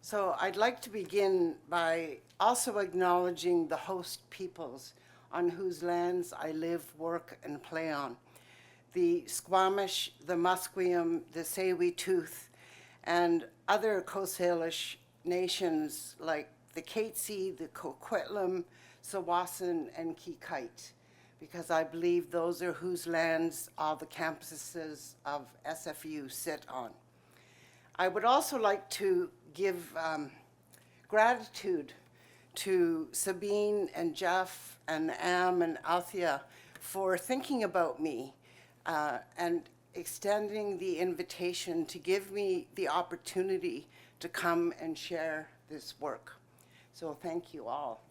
So I'd like to begin by also acknowledging the host peoples on whose lands I live, work, and play on. The Squamish, the Musqueam, the Tsleil-Waututh, and other Coast Salish nations like the Katzie, the Coquitlam, Tsawwassen, and Keynote, because I believe those are whose lands all the campuses of SFU sit on. I would also like to give gratitude to Sabine and Jeff and Am and Althea for thinking about me and extending the invitation to give me the opportunity to come and share this work. So thank you all.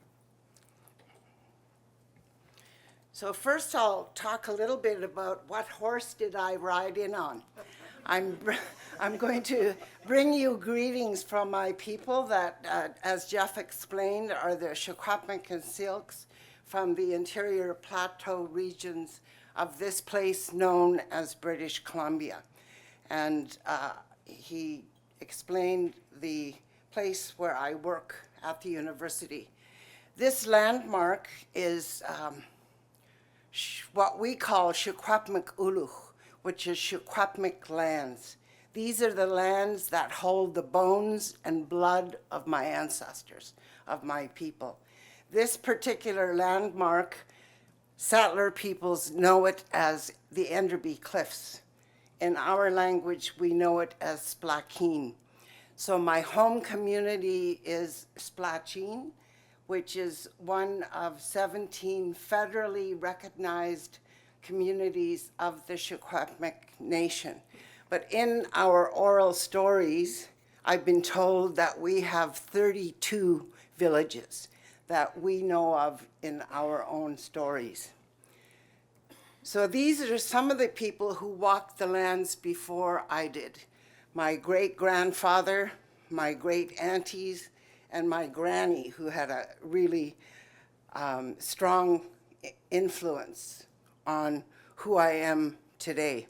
So first I'll talk a little bit about what horse did I ride in on. I'm going to bring you greetings from my people that, as Jeff explained, are the Sďwməthkվəy and Sælwx from the interior plateau regions of this place known as British Columbia. And he explained the place where I work at the university. This landmark is what we call xʷməthkվəy, which is Sďwməthkվəy lands. These are the lands that hold the bones and blood of my ancestors, of my people. This particular landmark, settler peoples know it as the Enderby Cliffs. In our language, we know it as Sḳwx. So my home community is Sḳwx, which is one of 17 federally recognized communities of the Sďwməthkвəy Nation. But in our oral stories, I've been told that we have 32 villages that we know of in our own stories. So these are some of the people who walked the lands before I did. My great-grandfather, my great-aunties, and my granny, who had a really strong influence on who I am today.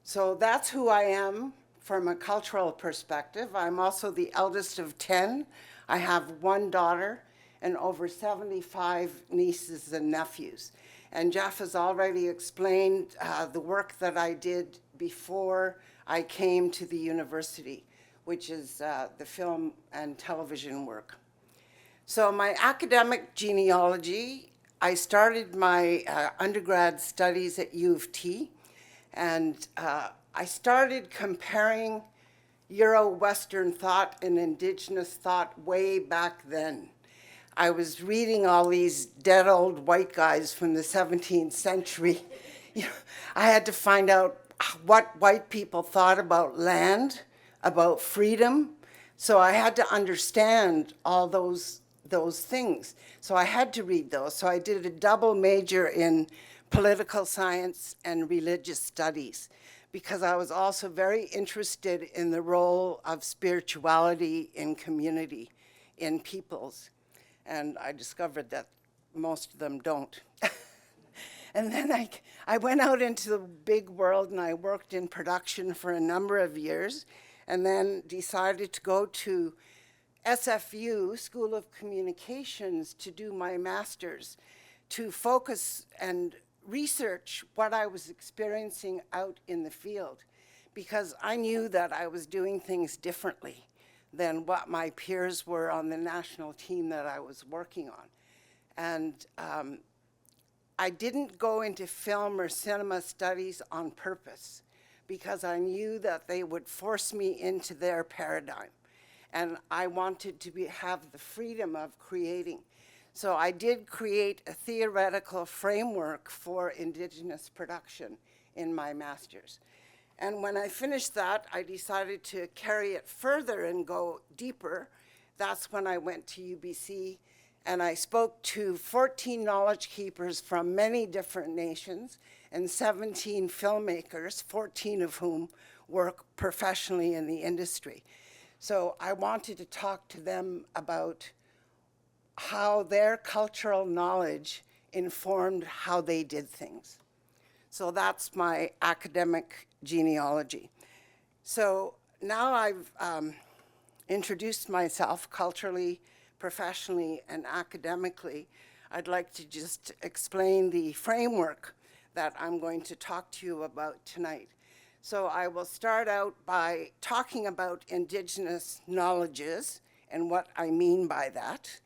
So that's who I am from a cultural perspective. I'm also the eldest of 10. I have one daughter and over 75 nieces and nephews. And Jeff has already explained the work that I did before I came to the university, which is the film and television work. So my academic genealogy, I started my undergrad studies at U of T, and I started comparing Euro-Western thought and Indigenous thought way back then. I was reading all these dead old white guys from the 17th century. I had to find out what white people thought about land, about freedom. So I had to understand all those things. So I had to read those. So I did a double major in political science and religious studies, because I was also very interested in the role of spirituality in community, in peoples. And I discovered that most of them don't. And then I went out into the big world and I worked in production for a number of years, and then decided to go to SFU, School of Communications, to do my master's, to focus and research what I was experiencing out in the field, because I knew that I was doing things differently than what my peers were on the national team that I was working on. And I didn't go into film or cinema studies on purpose, because I knew that they would force me into their paradigm. And I wanted to have the freedom of creating. So I did create a theoretical framework for Indigenous production in my master's. And when I finished that, I decided to carry it further and go deeper. That's when I went to UBC, and I spoke to 14 knowledge keepers from many different nations and 17 filmmakers, 14 of whom work professionally in the industry. So I wanted to talk to them about how their cultural knowledge informed how they did things. So that's my academic genealogy. So now I've introduced myself culturally, professionally, and academically. I'd like to just explain the framework that I'm going to talk to you about tonight. So I will start out by talking about Indigenous knowledges and what I mean by that,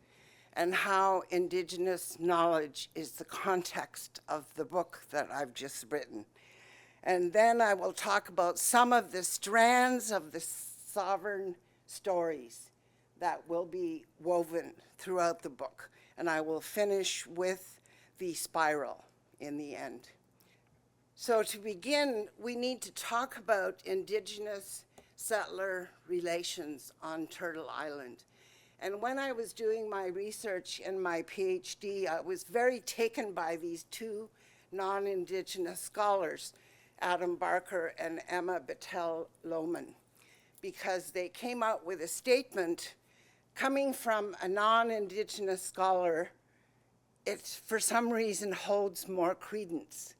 and how Indigenous knowledge is the context of the book that I've just written. And then I will talk about some of the strands of the sovereign stories that will be woven throughout the book. And I will finish with the spiral in the end. So to begin, we need to talk about Indigenous settler relations on Turtle Island. And when I was doing my research in my PhD, I was very taken by these two non-Indigenous scholars, Adam Barker and Emma Battelle-Lohman, because they came out with a statement coming from a non-Indigenous scholar. It, for some reason, holds more credence,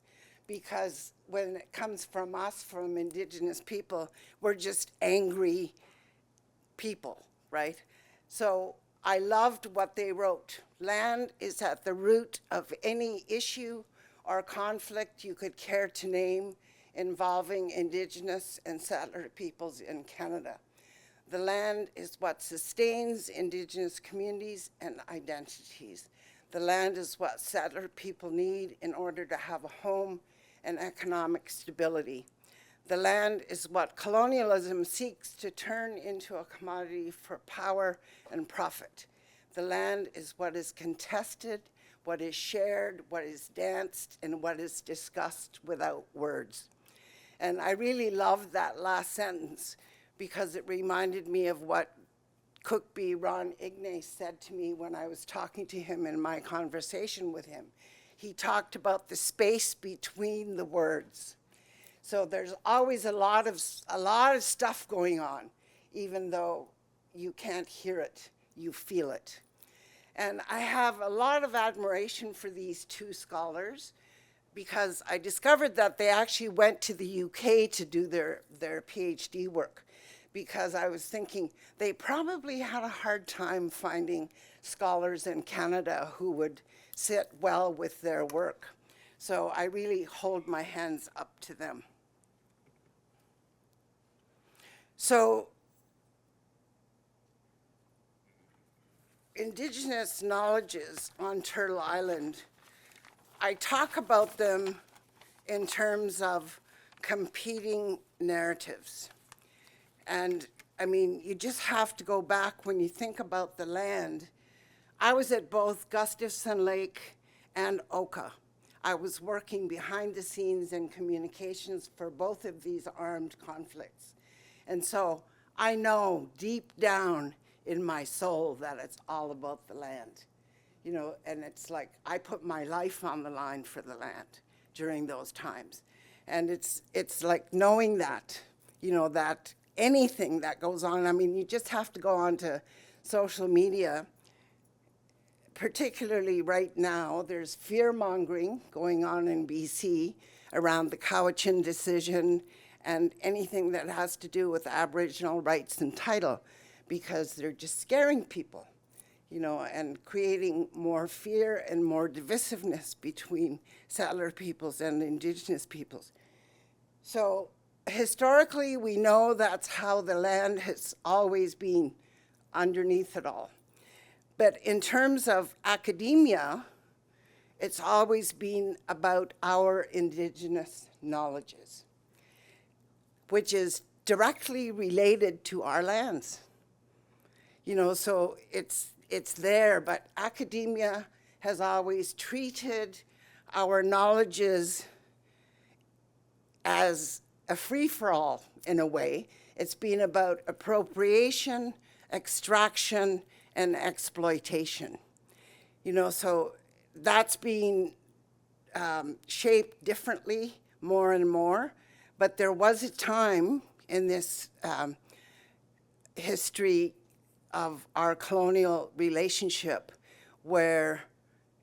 because when it comes from us, from Indigenous people, we're just angry people, right? So I loved what they wrote. Land is at the root of any issue or conflict you could care to name involving Indigenous and settler peoples in Canada. The land is what sustains Indigenous communities and identities. The land is what settler people need in order to have a home and economic stability. The land is what colonialism seeks to turn into a commodity for power and profit. The land is what is contested, what is shared, what is danced, and what is discussed without words. And I really loved that last sentence because it reminded me of what Cookbee Ron Ignace said to me when I was talking to him in my conversation with him. He talked about the space between the words. So there's always a lot of stuff going on, even though you can't hear it, you feel it. And I have a lot of admiration for these two scholars, because I discovered that they actually went to the UK to do their PhD work, because I was thinking they probably had a hard time finding scholars in Canada who would sit well with their work. So I really hold my hands up to them. So Indigenous knowledges on Turtle Island, I talk about them in terms of competing narratives. And I mean, you just have to go back when you think about the land. I was at both Gustafson Lake and Oka. I was working behind the scenes in communications for both of these armed conflicts. And so I know deep down in my soul that it's all about the land. You know, and it's like I put my life on the line for the land during those times. And it's like knowing that, you know, that anything that goes on, I mean, you just have to go on to social media, particularly right now. There's fear-mongering going on in BC around the Cowichan decision and anything that has to do with Aboriginal rights and title, because they're just scaring people, you know, and creating more fear and more divisiveness between settler peoples and Indigenous peoples. So historically, we know that's how the land has always been underneath it all. But in terms of academia, it's always been about our Indigenous knowledges, which is directly related to our lands. You know, so it's there, but academia has always treated our knowledges as a free-for-all in a way. It's been about appropriation, extraction, and exploitation. You know, so that's being shaped differently more and more. But there was a time in this history of our colonial relationship where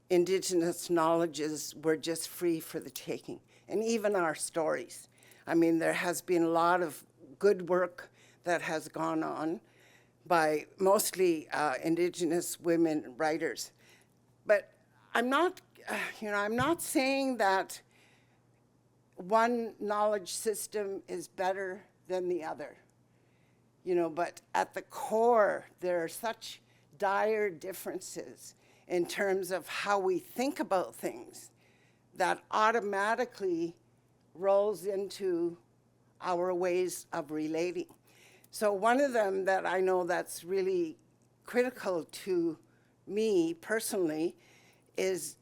Indigenous knowledges were just free for the taking, and even our stories. I mean, there has been a lot of good work that has gone on by mostly Indigenous women writers. But I'm not, I'm not saying that one knowledge system is better than the other, but at the core, there are such dire differences in terms of how we think about things that automatically rolls into our ways of relating. So one of them that I know that's really critical to me personally is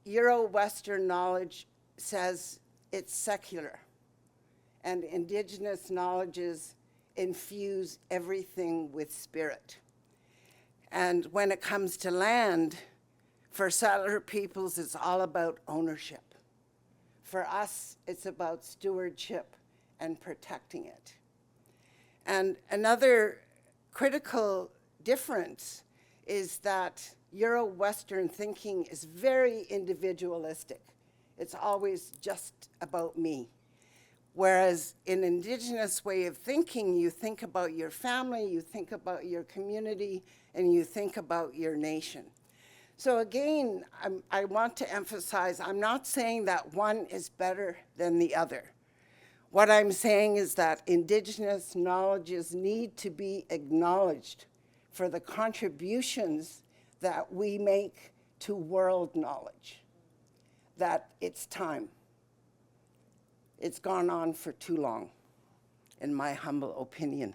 Euro-Western knowledge says it's secular, and Indigenous knowledges infuse everything with spirit. And when it comes to land, for settler peoples, it's all about ownership. For us, it's about stewardship and protecting it. And another critical difference is that Euro-Western thinking is very individualistic. It's always just about me. Whereas in Indigenous way of thinking, you think about your family, you think about your community, and you think about your nation. So again, I want to emphasize, I'm not saying that one is better than the other. What I'm saying is that Indigenous knowledges need to be acknowledged for the contributions that we make to world knowledge, that it's time. It's gone on for too long, in my humble opinion.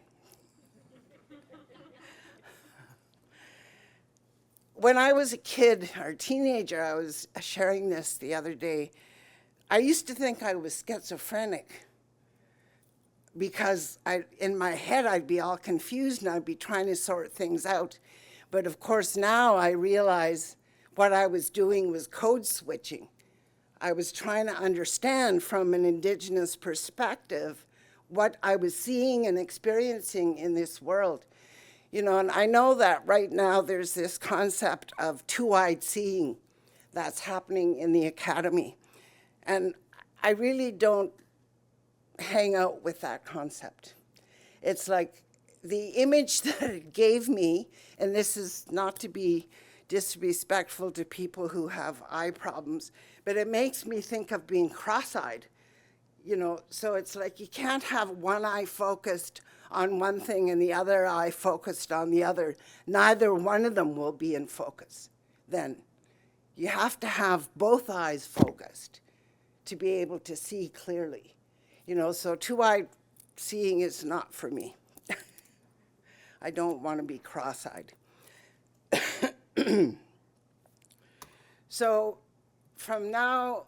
When I was a kid or teenager, I was sharing this the other day, I used to think I was schizophrenic because in my head, I'd be all confused and I'd be trying to sort things out. But of course, now I realize what I was doing was code switching. I was trying to understand from an Indigenous perspective what I was seeing and experiencing in this world. And I know that right now there's this concept of two-eyed seeing that's happening in the academy. And I really don't hang out with that concept. It's like the image that it gave me, and this is not to be disrespectful to people who have eye problems, but it makes me think of being cross-eyed. So it's like you can't have one eye focused on one thing and the other eye focused on the other. Neither one of them will be in focus then. You have to have both eyes focused to be able to see clearly. So two-eyed seeing is not for me. I don't want to be cross-eyed. So from now,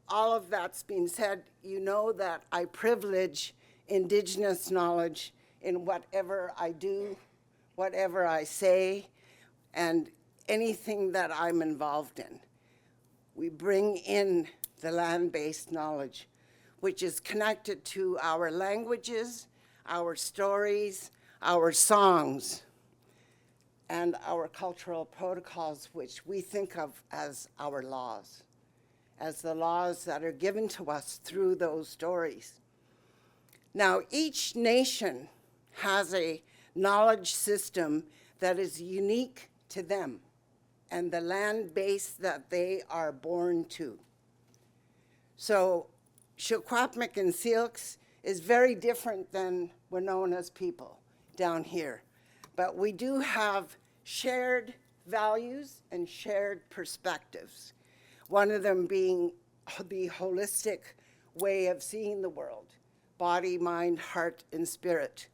all of that's being said, that I privilege Indigenous knowledge in whatever I do, whatever I say, and anything that I'm involved in. We bring in the land-based knowledge, which is connected to our languages, our stories, our songs, and our cultural protocols, which we think of as our laws, as the laws that are given to us through those stories. Now, each nation has a knowledge system that is unique to them and the land base that they are born to. So Squamish and Sælwətash is very different than Wenona's people down here. But we do have shared values and shared perspectives. One of them being the holistic way of seeing the world, body, mind, heart, and spirit.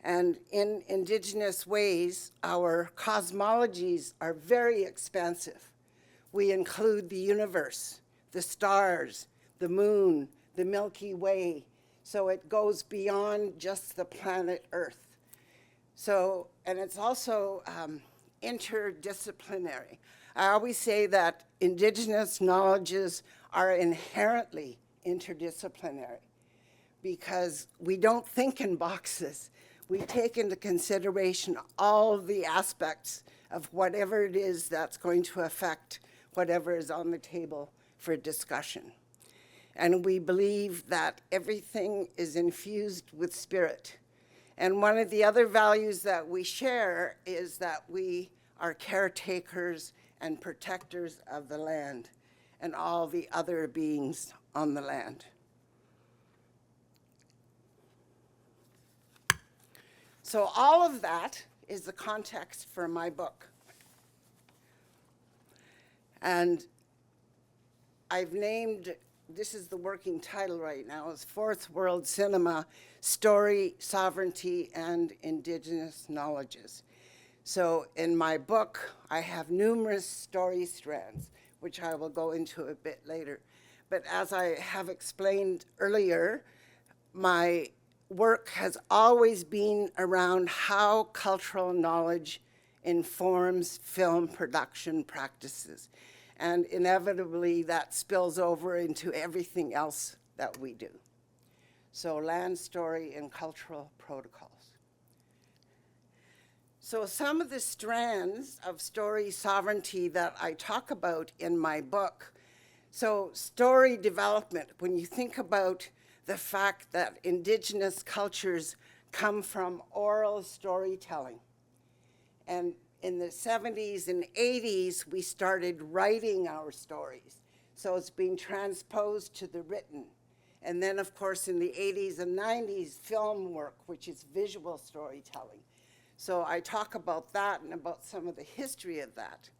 And in Indigenous ways, our cosmologies are very expansive. We include the universe, the stars, the moon, the Milky Way. So it goes beyond just the planet Earth. So, and it's also interdisciplinary. I always say that Indigenous knowledges are inherently interdisciplinary because we don't think in boxes. We take into consideration all the aspects of whatever it is that's going to affect whatever is on the table for discussion. And we believe that everything is infused with spirit. And one of the other values that we share is that we are caretakers and protectors of the land and all the other beings on the land. So all of that is the context for my book. And I've named, this is the working title right now, is Fourth World Cinema, Story, Sovereignty, and Indigenous Knowledges. So in my book, I have numerous story strands, which I will go into a bit later. But as I have explained earlier, my work has always been around how cultural knowledge informs film production practices. And inevitably, that spills over into everything else that we do. So land story and cultural protocols. So some of the strands of story sovereignty that I talk about in my book, so story development, when you think about the fact that Indigenous cultures come from oral storytelling, and in the 70s and 80s, we started writing our stories. So it's being transposed to the written. And then, of course, in the 80s and 90s, film work, which is visual storytelling. So I talk about that and about some of the history of that.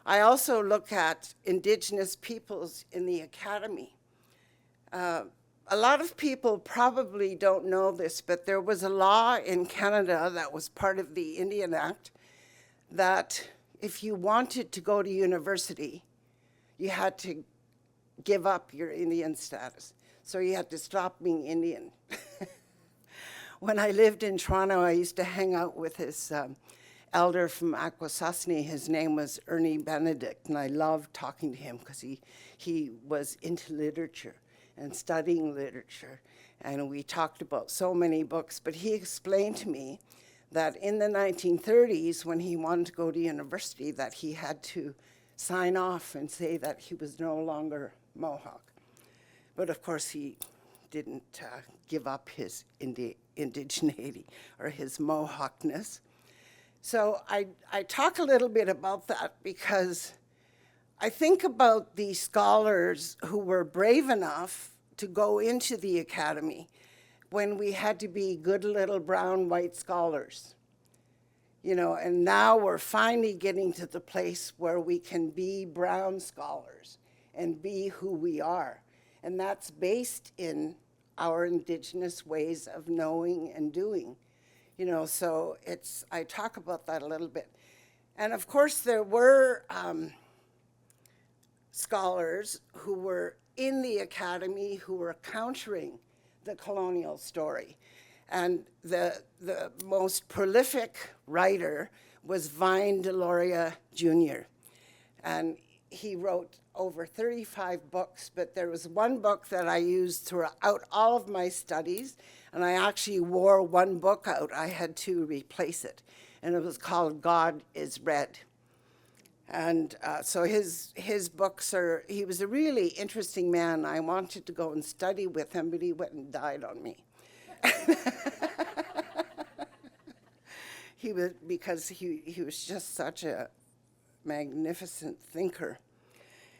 I also look at Indigenous peoples in the academy. A lot of people probably don't know this, but there was a law in Canada that was part of the Indian Act that if you wanted to go to university, you had to give up your Indian status. So you had to stop being Indian. When I lived in Toronto, I used to hang out with this elder from Akwesasne. His name was Ernie Benedict, and I loved talking to him because he was into literature and studying literature. And we talked about so many books, but he explained to me that in the 1930s, when he wanted to go to university, that he had to sign off and say that he was no longer Mohawk. But of course, he didn't give up his indigeneity or his Mohawkness. So I talk a little bit about that because I think about the scholars who were brave enough to go into the academy when we had to be good little brown white scholars. You know, and now we're finally getting to the place where we can be brown scholars and be who we are. And that's based in our Indigenous ways of knowing and doing. You know, so I talk about that a little bit. And of course, there were scholars who were in the academy who were countering the colonial story. And the most prolific writer was Vine Deloria Jr. And he wrote over 35 books, but there was one book that I used throughout all of my studies, and I actually wore one book out. I had to replace it, and it was called God is Red. And so his books he was a really interesting man. I wanted to go and study with him, but he went and died on me. Because he was just such a magnificent thinker.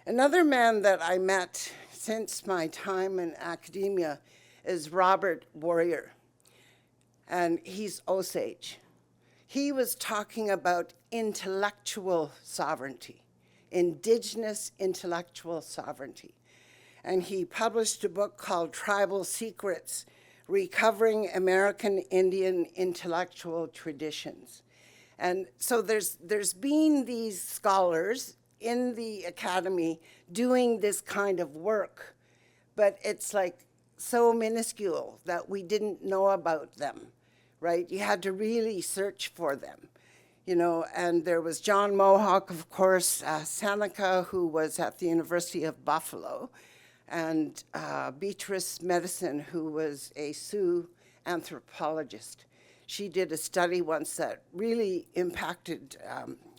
Another man that I met since my time in academia is Robert Warrior, and he's Osage. He was talking about intellectual sovereignty, Indigenous intellectual sovereignty. And he published a book called Tribal Secrets, Recovering American Indian Intellectual Traditions. And so there's been these scholars in the academy doing this kind of work, but it's like so minuscule that we didn't know about them, right? You had to really search for them, you know, and there was John Mohawk, of course, Seneca, who was at the University of Buffalo, and Beatrice Medicine, who was a Sioux anthropologist. She did a study once that really impacted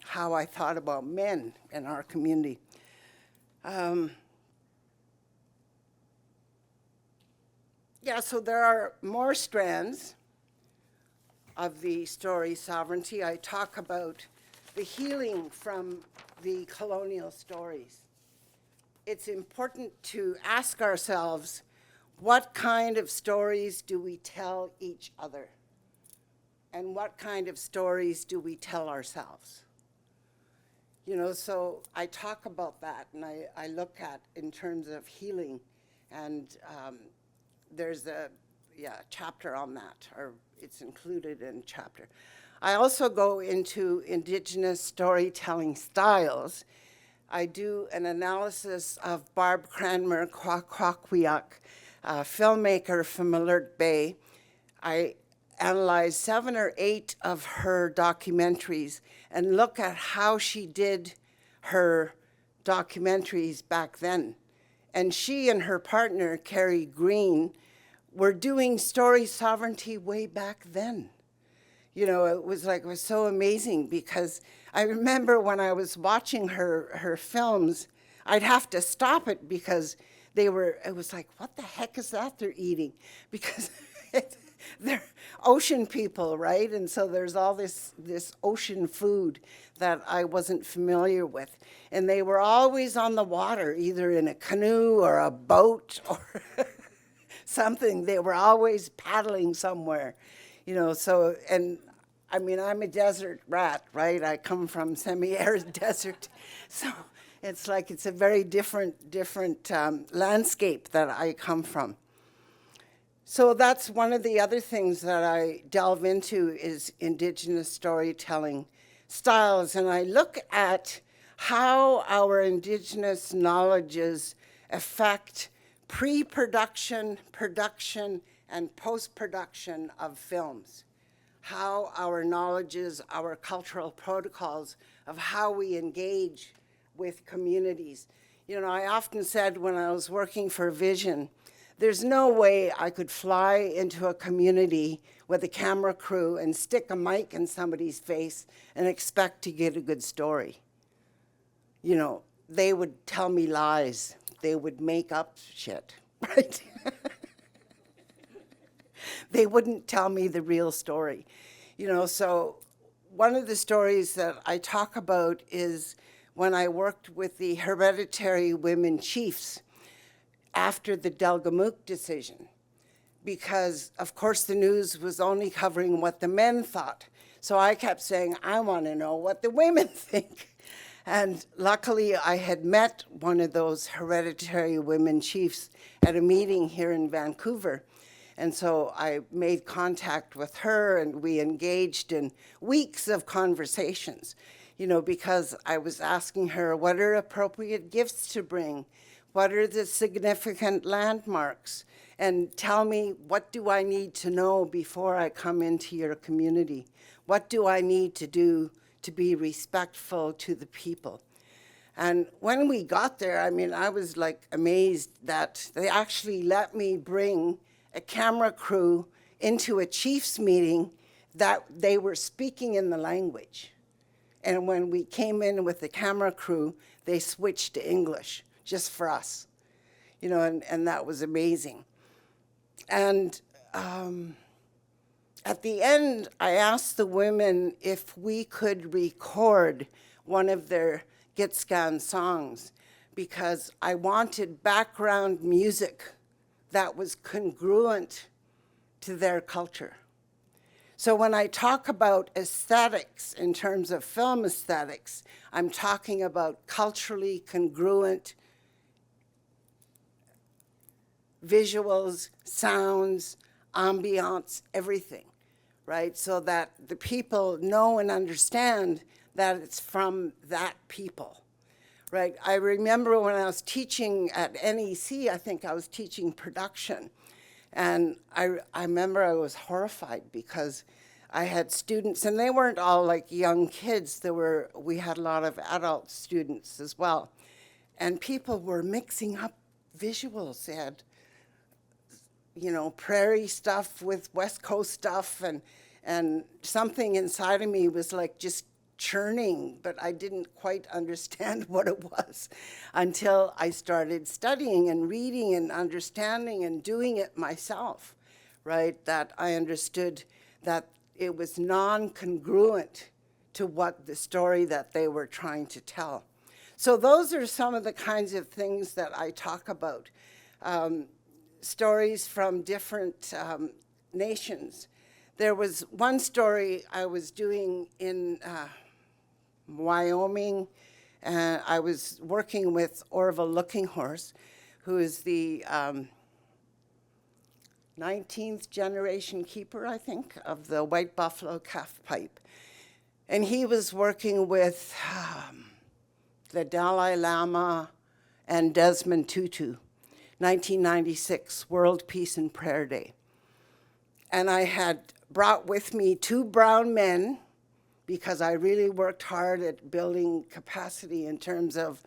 how I thought about men in our community. Yeah, so there are more strands. of the story sovereignty, I talk about the healing from the colonial stories. It's important to ask ourselves, what kind of stories do we tell each other? And what kind of stories do we tell ourselves? You know, so I talk about that, and I look at in terms of healing, and there's a chapter on that, or it's included in a chapter. I also go into Indigenous storytelling styles. I do an analysis of Barb Cranmer xʷməthkվəy, a filmmaker from Alert Bay. I analyze 7 or 8 of her documentaries and look at how she did her documentaries back then. And she and her partner, Carrie Green, were doing story sovereignty way back then. You know, it was so amazing, because I remember when I was watching her films, I'd have to stop it because it was like, what the heck is that they're eating? Because they're ocean people, right? And so there's all this ocean food that I wasn't familiar with. And they were always on the water, either in a canoe or a boat or something. They were always paddling somewhere, you know. So, and I mean, I'm a desert rat, right? I come from semi-arid desert. So it's like it's a very different landscape that I come from. So that's one of the other things that I delve into is Indigenous storytelling styles. And I look at how our Indigenous knowledges affect pre-production, production, and post-production of films. How our knowledges, our cultural protocols of how we engage with communities. You know, I often said when I was working for Vision, there's no way I could fly into a community with a camera crew and stick a mic in somebody's face and expect to get a good story. You know, they would tell me lies. They would make up shit, right? They wouldn't tell me the real story. You know, so one of the stories that I talk about is when I worked with the hereditary women chiefs after the Delgamuukw decision, because of course the news was only covering what the men thought. So I kept saying, I want to know what the women think. And luckily I had met one of those hereditary women chiefs at a meeting here in Vancouver. And so I made contact with her, and we engaged in weeks of conversations, you know, because I was asking her, what are appropriate gifts to bring? What are the significant landmarks? And tell me, what do I need to know before I come into your community? What do I need to do to be respectful to the people? And when we got there, I mean, I was like amazed that they actually let me bring a camera crew into a chief's meeting that they were speaking in the language. And when we came in with the camera crew, they switched to English just for us, you know, and that was amazing. And at the end, I asked the women if we could record one of their Gitskan songs, because I wanted background music that was congruent to their culture. So when I talk about aesthetics in terms of film aesthetics, I'm talking about culturally congruent visuals, sounds, ambiance, everything, right? So that the people know and understand that it's from that people, right? I remember when I was teaching at NEC, I think I was teaching production, and I remember I was horrified because I had students, and they weren't all like young kids. We had a lot of adult students as well, and people were mixing up visuals. They had, you know, prairie stuff with West Coast stuff, and something inside of me was like just churning, but I didn't quite understand what it was until I started studying and reading and understanding and doing it myself, right? That I understood that it was non-congruent to what the story that they were trying to tell. So those are some of the kinds of things that I talk about. Stories from different nations. There was one story I was doing in Wyoming, and I was working with Orville Looking Horse, who is the 19th generation keeper, I think, of the white buffalo calf pipe. And he was working with the Dalai Lama and Desmond Tutu, 1996, World Peace and Prayer Day. And I had brought with me 2 brown men because I really worked hard at building capacity in terms of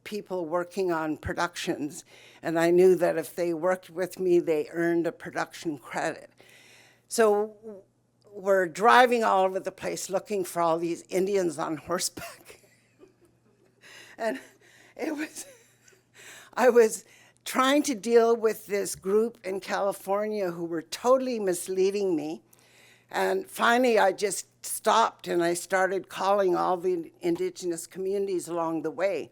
people working on productions. And I knew that if they worked with me, they earned a production credit. So we're driving all over the place looking for all these Indians on horseback. And I was trying to deal with this group in California who were totally misleading me. And finally, I just stopped and I started calling all the Indigenous communities along the way.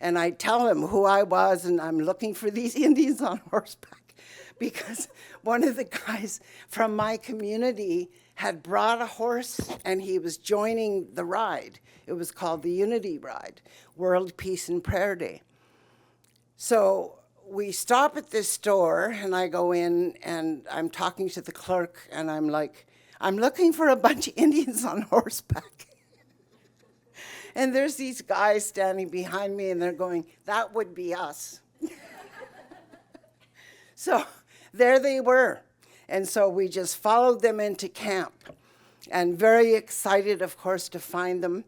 And I tell them who I was, and I'm looking for these Indians on horseback. Because one of the guys from my community had brought a horse and he was joining the ride. It was called the Unity Ride, World Peace and Prayer Day. So we stop at this store and I go in and I'm talking to the clerk and I'm like, I'm looking for a bunch of Indians on horseback. And there's these guys standing behind me and they're going, that would be us. So there they were. And so we just followed them into camp and very excited, of course, to find them.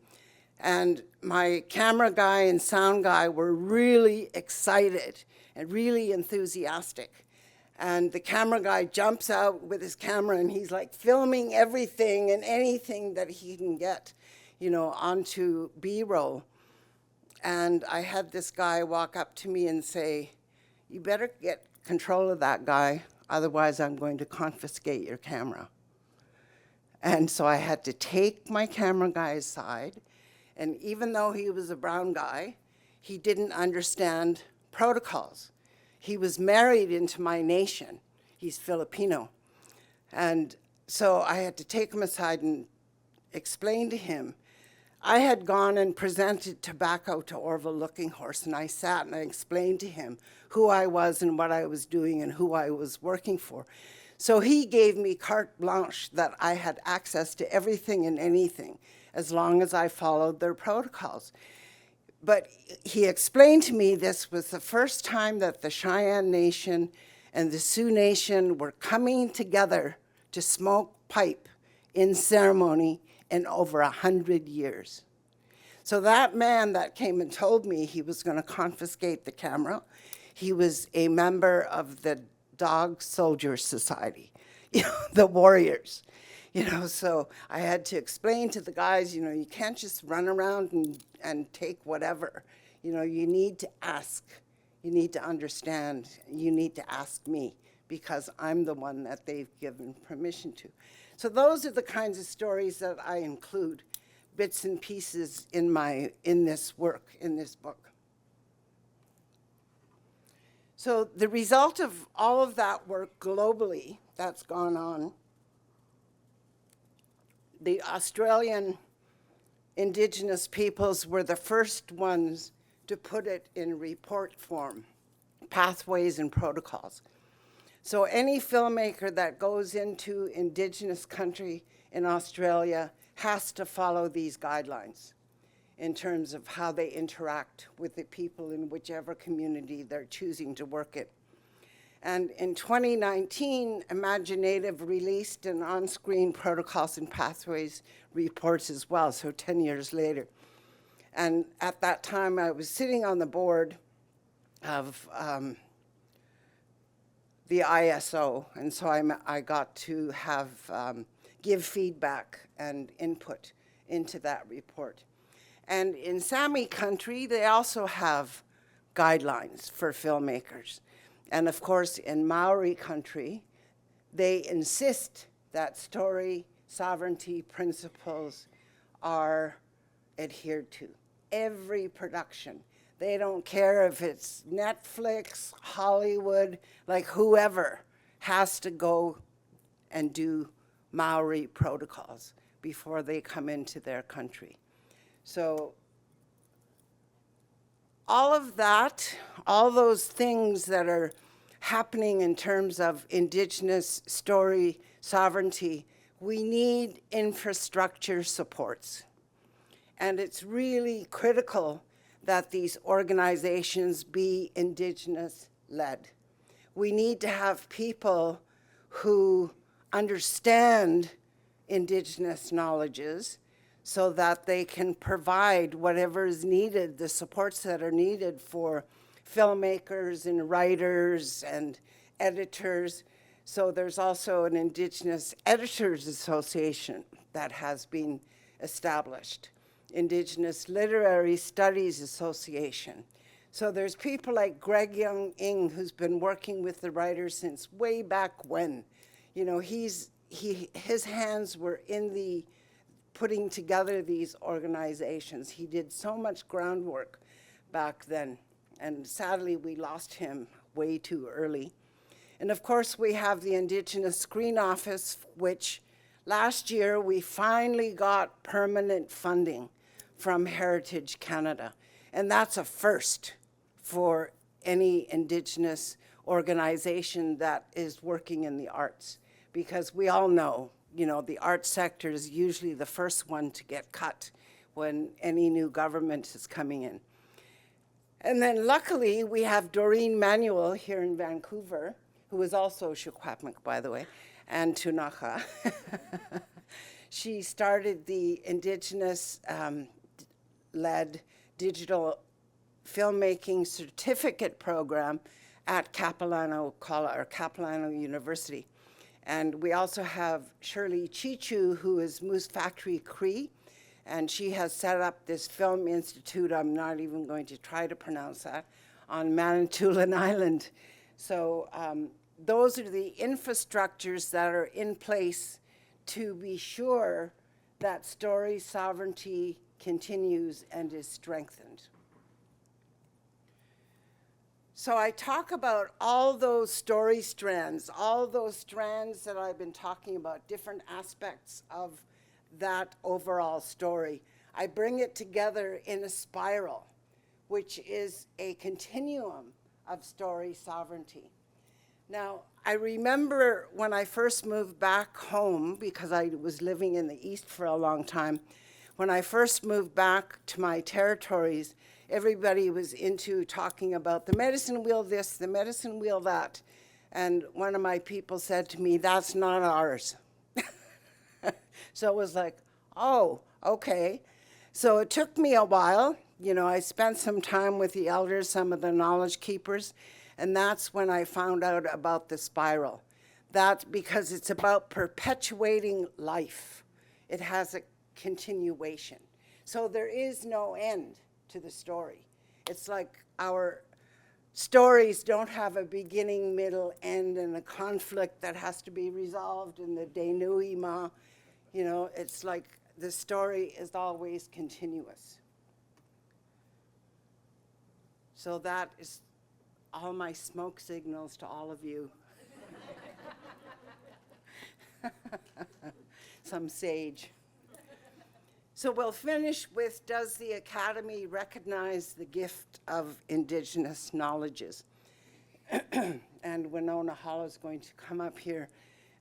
And my camera guy and sound guy were really excited and really enthusiastic. And the camera guy jumps out with his camera and he's like filming everything and anything that he can get, you know, onto B-roll. And I had this guy walk up to me and say, you better get control of that guy, otherwise I'm going to confiscate your camera. And so I had to take my camera guy aside, and even though he was a brown guy, he didn't understand protocols. He was married into my nation. He's Filipino. And so I had to take him aside and explain to him. I had gone and presented tobacco to Orville Looking Horse, and I sat and I explained to him who I was and what I was doing and who I was working for. So he gave me carte blanche that I had access to everything and anything as long as I followed their protocols. But he explained to me this was the first time that the Cheyenne Nation and the Sioux Nation were coming together to smoke pipe in ceremony in over 100 years. So that man that came and told me he was going to confiscate the camera, he was a member of the Dog Soldier Society, you know, the warriors. You know, so I had to explain to the guys, you know, you can't just run around and take whatever. You know, you need to ask. You need to understand. You need to ask me because I'm the one that they've given permission to. So those are the kinds of stories that I include, bits and pieces in this work, in this book. So the result of all of that work globally that's gone on, the Australian Indigenous peoples were the first ones to put it in report form, pathways and protocols. So any filmmaker that goes into Indigenous country in Australia has to follow these guidelines in terms of how they interact with the people in whichever community they're choosing to work in. And in 2019, Imaginative released an on-screen protocols and pathways reports as well, so 10 years later. And at that time, I was sitting on the board of the ISO, and so I got to have give feedback and input into that report. And in Sami country, they also have guidelines for filmmakers. And of course, in Maori country, they insist that story sovereignty principles are adhered to. Every production. They don't care if it's Netflix, Hollywood, like whoever has to go and do Maori protocols before they come into their country. So all of that, all those things that are happening in terms of Indigenous story sovereignty, we need infrastructure supports. And it's really critical that these organizations be Indigenous-led. We need to have people who understand Indigenous knowledges so that they can provide whatever is needed, the supports that are needed for filmmakers and writers and editors. So there's also an Indigenous Editors Association that has been established. Indigenous Literary Studies Association. So there's people like Greg Young-Ing, who's been working with the writers since way back when. You know, his hands were in the putting together these organizations. He did so much groundwork back then, and sadly we lost him way too early. And of course we have the Indigenous Screen Office, which last year we finally got permanent funding from Heritage Canada. And that's a first for any Indigenous organization that is working in the arts, because we all know, you know, the arts sector is usually the first one to get cut when any new government is coming in. And then luckily we have Doreen Manuel here in Vancouver, who is also Sḳwx, by the way, and Tunaha. She started the Indigenous led digital filmmaking certificate program at Capilano University. And we also have Shirley Chichu, who is Moose Factory Cree, and she has set up this film institute, I'm not even going to try to pronounce that, on Manitoulin Island. So those are the infrastructures that are in place to be sure that story sovereignty continues and is strengthened. So I talk about all those story strands, all those strands that I've been talking about, different aspects of that overall story. I bring it together in a spiral, which is a continuum of story sovereignty. Now, I remember when I first moved back home, because I was living in the East for a long time, when I first moved back to my territories, everybody was into talking about the medicine wheel this, the medicine wheel that. And one of my people said to me, that's not ours. So it was like, oh, okay. So it took me a while. You know, I spent some time with the elders, some of the knowledge keepers, and that's when I found out about the spiral. That's because it's about perpetuating life. It has a continuation. So there is no end to the story. It's like our stories don't have a beginning, middle, end, and a conflict that has to be resolved in the denouement. You know, it's like the story is always continuous. So that is all my smoke signals to all of you. Some sage. So we'll finish with, does the Academy recognize the gift of Indigenous knowledges? And Wenona Hall is going to come up here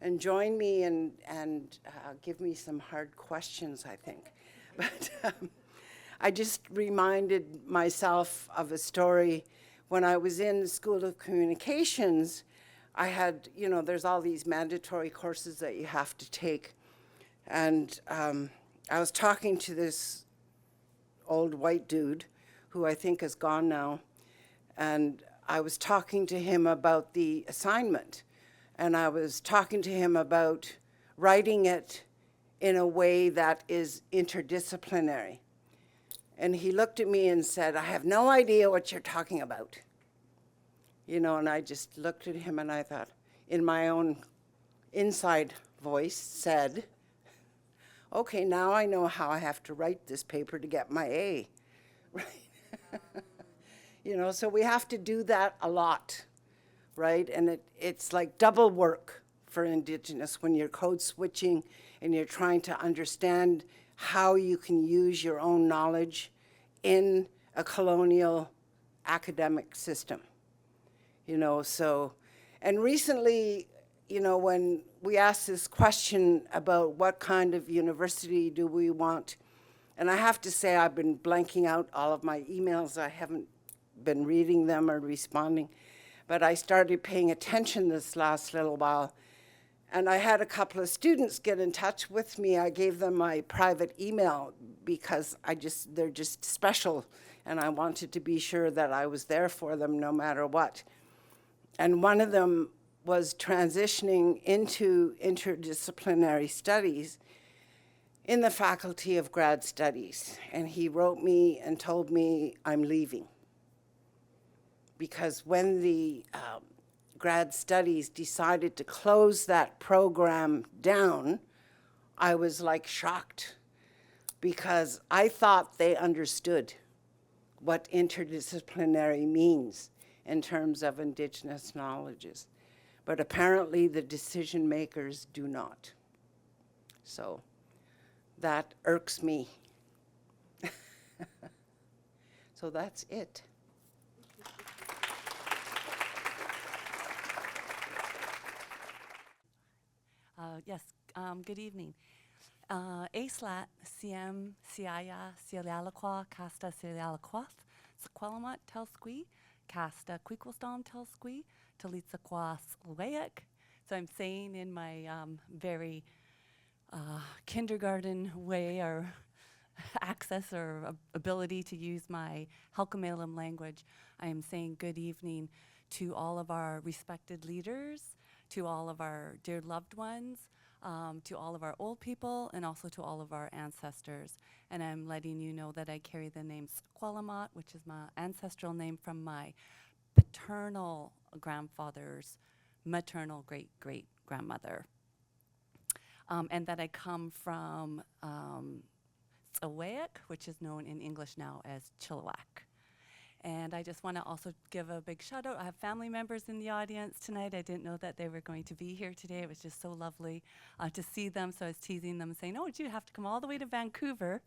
and join me and give me some hard questions, I think. But I just reminded myself of a story. When I was in the School of Communications, I had, you know, there's all these mandatory courses that you have to take. And I was talking to this old white dude who I think is gone now, and I was talking to him about the assignment, and I was talking to him about writing it in a way that is interdisciplinary. And he looked at me and said, I have no idea what you're talking about. You know, and I just looked at him and I thought, in my own inside voice said, okay, now I know how I have to write this paper to get my A, right? You know, so we have to do that a lot, right? And it's like double work for Indigenous when you're code switching and you're trying to understand how you can use your own knowledge in a colonial academic system. You know, so, and recently, you know, when we asked this question about what kind of university do we want, and I have to say I've been blanking out all of my emails. I haven't been reading them or responding, but I started paying attention this last little while. And I had a couple of students get in touch with me. I gave them my private email because they're just special, and I wanted to be sure that I was there for them no matter what. And one of them was transitioning into interdisciplinary studies in the Faculty of Grad Studies. And he wrote me and told me I'm leaving. Because when the grad studies decided to close that program down, I was like shocked because I thought they understood what interdisciplinary means in terms of Indigenous knowledges. But apparently the decision makers do not. So that irks me. So that's it. Yes, good evening. Aslat, Siem, Siaya, SælilwətaЛ, Casta SælilwәtaЛ, Sgsmålmat tel Squí, Casta Quiquilstom tel Squí, Talitsaquas Sgsmålmat. So I'm saying in my very kindergarten way or access or ability to use my xʷməthkվəy language, I am saying good evening to all of our respected leaders, to all of our dear loved ones, to all of our old people, and also to all of our ancestors. And I'm letting you know that I carry the name Sgsmålmat, which is my ancestral name from my paternal grandfather's maternal great-great-grandmother. And that I come from Sḳwx, which is known in English now as Chilliwack. And I just want to also give a big shout out. I have family members in the audience tonight. I didn't know that they were going to be here today. It was just so lovely to see them. So I was teasing them saying, oh, did you have to come all the way to Vancouver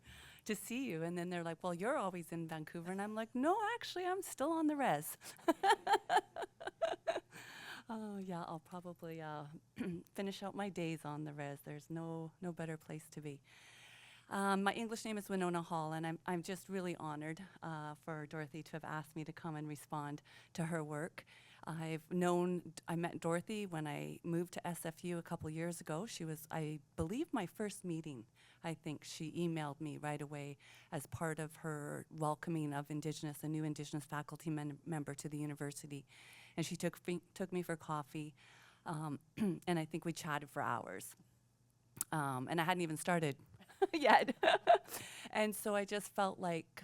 to see you? And then they're like, well, you're always in Vancouver. And I'm like, no, actually, I'm still on the res. Oh, yeah, I'll probably finish out my days on the res. There's no better place to be. My English name is Wenona Hall, and I'm just really honored for Dorothy to have asked me to come and respond to her work. I met Dorothy when I moved to SFU a couple years ago. She was, I believe, my first meeting. I think she emailed me right away as part of her welcoming of a new Indigenous faculty member to the university. And she took me for coffee, and I think we chatted for hours. And I hadn't even started yet. And so I just felt like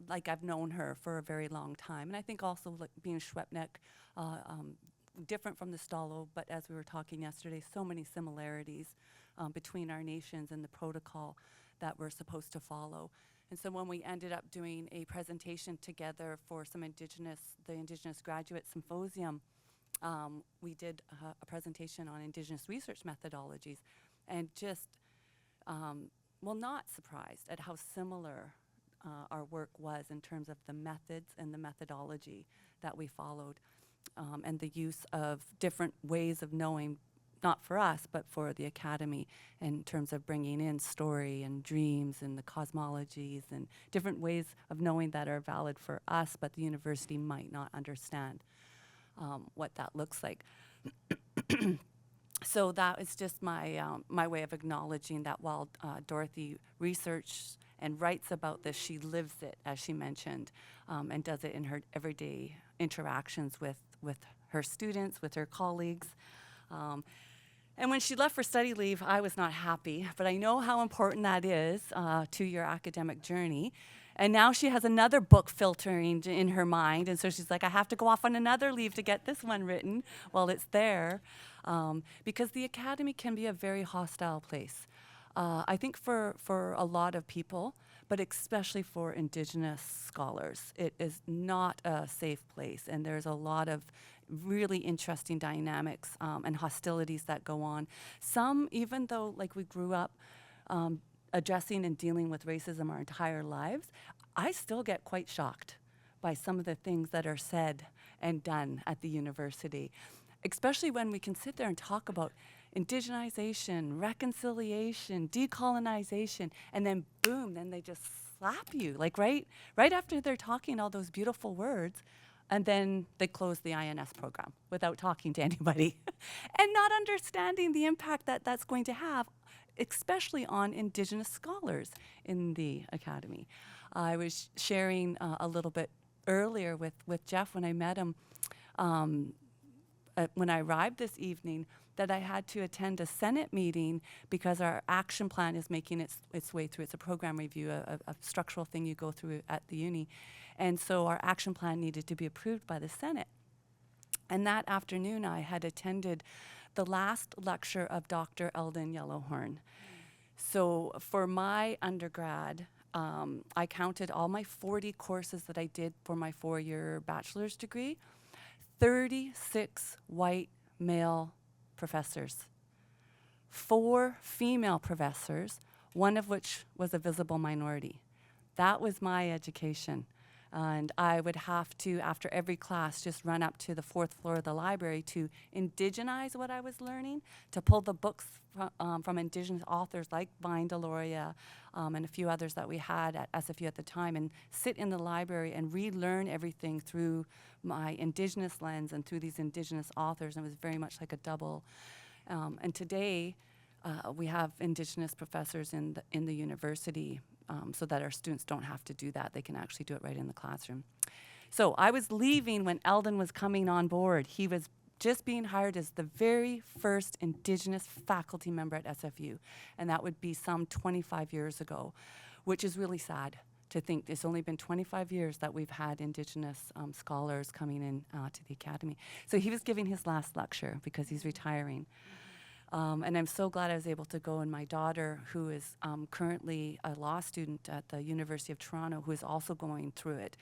I've known her for a very long time. And I think also like being xʷməthkվəy, different from the Stalo, but as we were talking yesterday, so many similarities between our nations and the protocol that we're supposed to follow. And so when we ended up doing a presentation together for the Indigenous Graduate Symposium, we did a presentation on Indigenous research methodologies, and just not surprised at how similar our work was in terms of the methods and the methodology that we followed, and the use of different ways of knowing, not for us, but for the academy, in terms of bringing in story and dreams and the cosmologies and different ways of knowing that are valid for us, but the university might not understand what that looks like. So that is just my way of acknowledging that while Dorothy researches and writes about this, she lives it, as she mentioned, and does it in her everyday interactions with her students, with her colleagues. And when she left for study leave, I was not happy, but I know how important that is to your academic journey. And now she has another book filtering in her mind, and so she's like, I have to go off on another leave to get this one written while it's there, because the academy can be a very hostile place. I think for a lot of people, but especially for Indigenous scholars, it is not a safe place, and there's a lot of really interesting dynamics and hostilities that go on. Some, even though like we grew up addressing and dealing with racism our entire lives, I still get quite shocked by some of the things that are said and done at the university, especially when we can sit there and talk about indigenization, reconciliation, decolonization, and then boom, then they just slap you, like right after they're talking all those beautiful words, and then they close the INS program without talking to anybody and not understanding the impact that that's going to have, especially on Indigenous scholars in the academy. I was sharing a little bit earlier with Jeff when I met him, when I arrived this evening, that I had to attend a Senate meeting because our action plan is making its way through. It's a program review, a structural thing you go through at the uni. And so our action plan needed to be approved by the Senate. And that afternoon, I had attended the last lecture of Dr. Audain Yellowhorn. So for my undergrad, I counted all my 40 courses that I did for my 4-year bachelor's degree, 36 white male professors, 4 female professors, one of which was a visible minority. That was my education. And I would have to, after every class, just run up to the 4th floor of the library to indigenize what I was learning, to pull the books from Indigenous authors like Vine Deloria and a few others that we had at SFU at the time, and sit in the library and relearn everything through my Indigenous lens and through these Indigenous authors. And it was very much like a double. And today, we have Indigenous professors in the university, so that our students don't have to do that. They can actually do it right in the classroom. So I was leaving when Eldon was coming on board. He was just being hired as the very first Indigenous faculty member at SFU, and that would be some 25 years ago, which is really sad to think it's only been 25 years that we've had Indigenous scholars coming in to the academy. So he was giving his last lecture because he's retiring. And I'm so glad I was able to go, and my daughter, who is currently a law student at the University of Toronto, who is also going through it,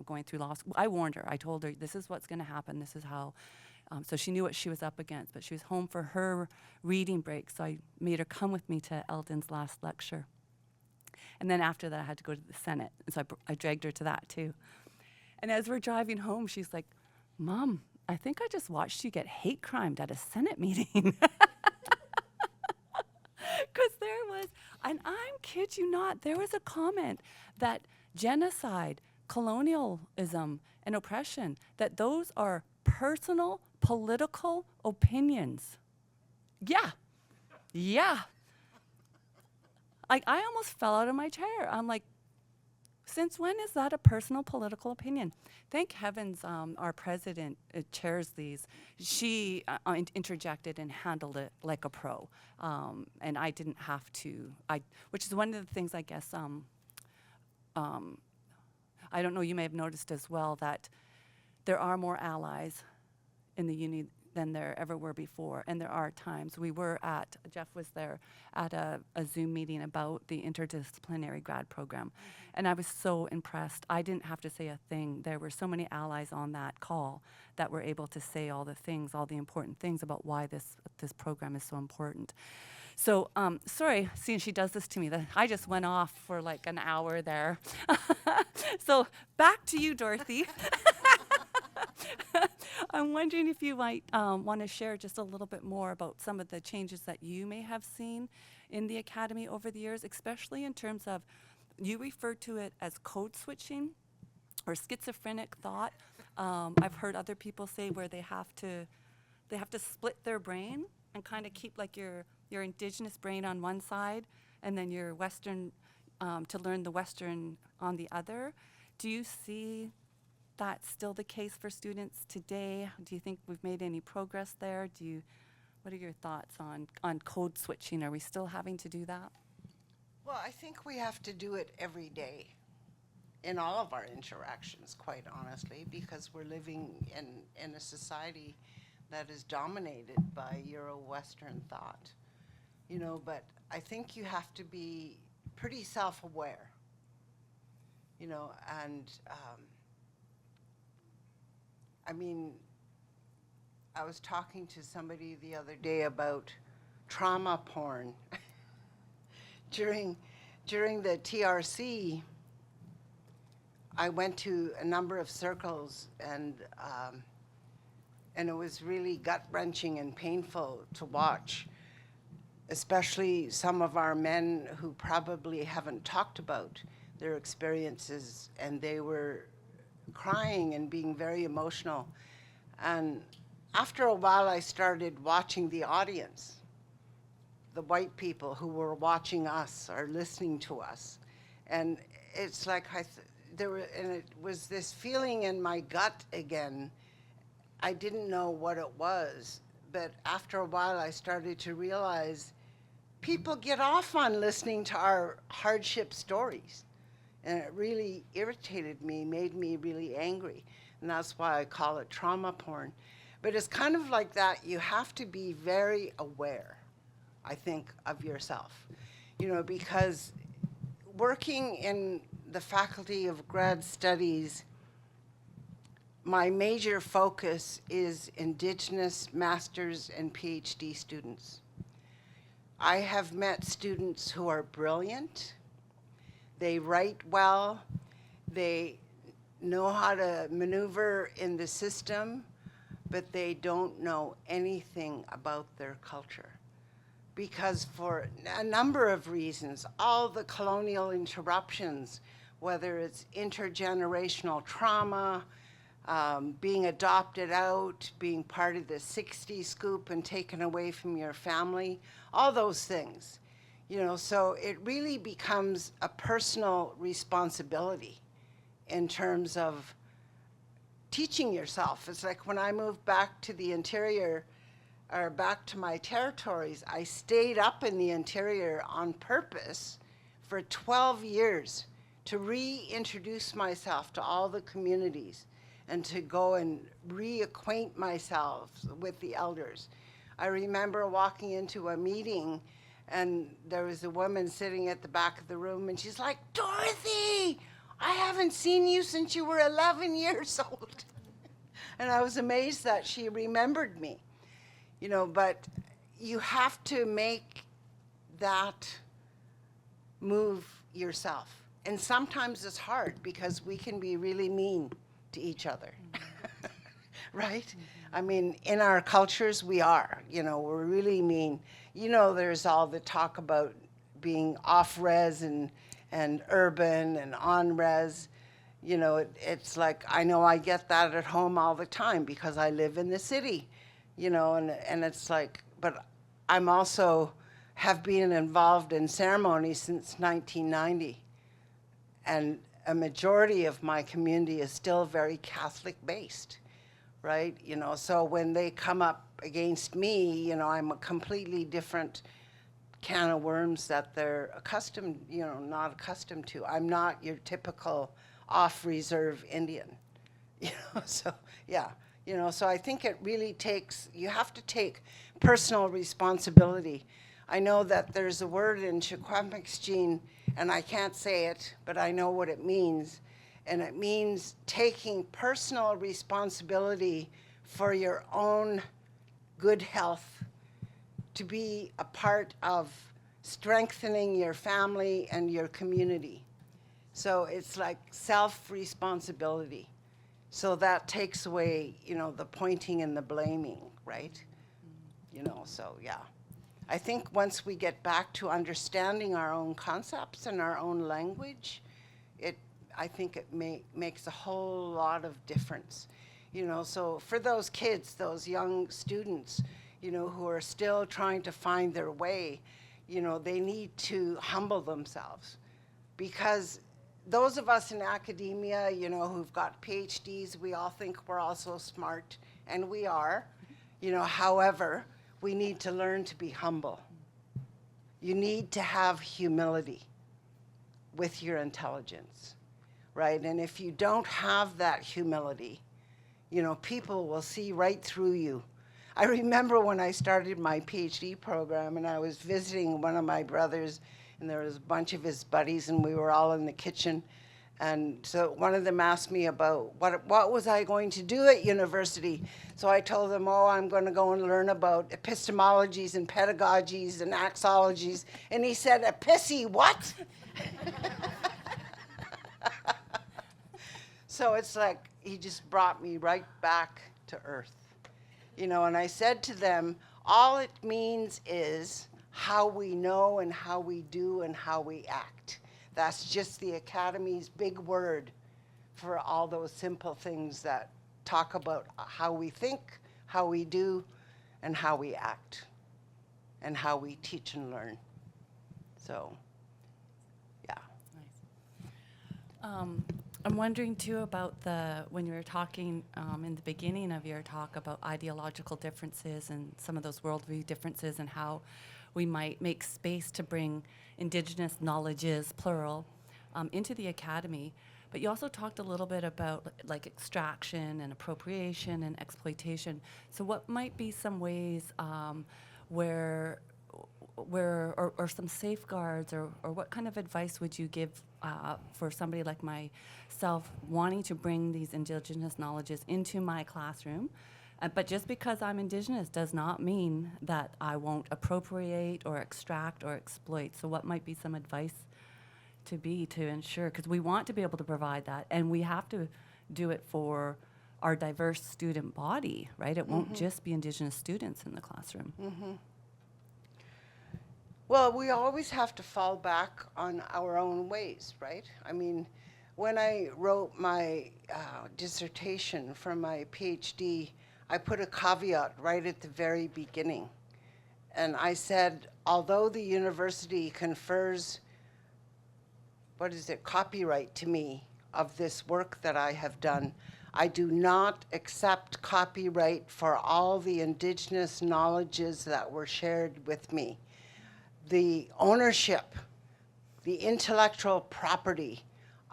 going through law school. I warned her. I told her, this is what's going to happen. This is how. So she knew what she was up against, but she was home for her reading break, so I made her come with me to Eldon's last lecture. And then after that, I had to go to the Senate, and so I dragged her to that too. And as we're driving home, she's like, Mom, I think I just watched you get hate crimed at a Senate meeting. Because there was, and I'm kid you not, there was a comment that genocide, colonialism, and oppression, that those are personal political opinions. Yeah. I almost fell out of my chair. I'm like, since when is that a personal political opinion? Thank heavens our president chairs these. She interjected and handled it like a pro. And I didn't have to, which is one of the things I guess, I don't know, you may have noticed as well that there are more allies in the uni than there ever were before. And there are times, Jeff was there at a Zoom meeting about the interdisciplinary grad program. And I was so impressed. I didn't have to say a thing. There were so many allies on that call that were able to say all the things, all the important things about why this program is so important. So, sorry, seeing she does this to me, I just went off for like an hour there. So back to you, Dorothy. I'm wondering if you might want to share just a little bit more about some of the changes that you may have seen in the academy over the years, especially in terms of, you refer to it as code switching or schizophrenic thought. I've heard other people say where they have to split their brain and kind of keep like your Indigenous brain on one side and then your Western, to learn the Western on the other. Do you see that's still the case for students today? Do you think we've made any progress there? What are your thoughts on code switching? Are we still having to do that? Well, I think we have to do it every day in all of our interactions, quite honestly, because we're living in a society that is dominated by Euro-Western thought. You know, but I think you have to be pretty self-aware, you know, and I mean, I was talking to somebody the other day about trauma porn. During the TRC, I went to a number of circles, and it was really gut-wrenching and painful to watch, especially some of our men who probably haven't talked about their experiences, and they were crying and being very emotional. And after a while, I started watching the audience, the white people who were watching us or listening to us. And it's like and it was this feeling in my gut again. I didn't know what it was, but after a while I started to realize people get off on listening to our hardship stories. And it really irritated me, made me really angry. And that's why I call it trauma porn. But it's kind of like that. You have to be very aware, I think, of yourself, you know, because working in the Faculty of Grad Studies, my major focus is Indigenous Masters and PhD students. I have met students who are brilliant. They write well. They know how to maneuver in the system, but they don't know anything about their culture. Because for a number of reasons, all the colonial interruptions, whether it's intergenerational trauma, being adopted out, being part of the 60s scoop and taken away from your family, all those things. You know, so it really becomes a personal responsibility in terms of teaching yourself. It's like when I moved back to the interior, or back to my territories, I stayed up in the interior on purpose for 12 years to reintroduce myself to all the communities and to go and reacquaint myself with the elders. I remember walking into a meeting and there was a woman sitting at the back of the room and she's like, "Dorothy, I haven't seen you since you were 11 years old." And I was amazed that she remembered me, you know, but you have to make that move yourself. And sometimes it's hard because we can be really mean to each other, right? I mean, in our cultures, we are, you know, we're really mean. You know, there's all the talk about being off-res and urban and on-res. You know, it's like, I know I get that at home all the time because I live in the city, you know, and it's like, but I'm also have been involved in ceremony since 1990. And a majority of my community is still very Catholic-based, right? You know, so when they come up against me, you know, I'm a completely different can of worms that they're accustomed, you know, not accustomed to. I'm not your typical off-reserve Indian, you know, so, yeah. You know, so I think it really takes, you have to take personal responsibility. I know that there's a word in Squamish, and I can't say it, but I know what it means. And it means taking personal responsibility for your own good health, to be a part of strengthening your family and your community. So it's like self-responsibility. So that takes away, you know, the pointing and the blaming, right? You know, so yeah. I think once we get back to understanding our own concepts and our own language, I think it makes a whole lot of difference. You know, so for those kids, those young students, you know, who are still trying to find their way, you know, they need to humble themselves. Because those of us in academia, you know, who've got PhDs, we all think we're all so smart, and we are. You know, however, we need to learn to be humble. You need to have humility with your intelligence, right? And if you don't have that humility, you know, people will see right through you. I remember when I started my PhD program and I was visiting one of my brothers, and there was a bunch of his buddies, and we were all in the kitchen. And so one of them asked me about what was I going to do at university. So I told them, oh, I'm going to go and learn about epistemologies and pedagogies and axologies. And he said, "Epissy, what?" So it's like he just brought me right back to earth. You know, and I said to them, all it means is how we know and how we do and how we act. That's just the Academy's big word for all those simple things that talk about how we think, how we do, and how we act, and how we teach and learn. So, yeah. Nice. I'm wondering too about when you were talking in the beginning of your talk about ideological differences and some of those worldview differences and how we might make space to bring Indigenous knowledges, plural, into the Academy. But you also talked a little bit about like extraction and appropriation and exploitation. So what might be some ways where or some safeguards or what kind of advice would you give for somebody like myself wanting to bring these Indigenous knowledges into my classroom? But just because I'm Indigenous does not mean that I won't appropriate or extract or exploit. So what might be some advice to ensure, because we want to be able to provide that, and we have to do it for our diverse student body, right? It won't just be Indigenous students in the classroom. Well, we always have to fall back on our own ways, right? I mean, when I wrote my dissertation for my PhD, I put a caveat right at the very beginning. And I said, although the university confers, copyright to me of this work that I have done, I do not accept copyright for all the Indigenous knowledges that were shared with me. The ownership, the intellectual property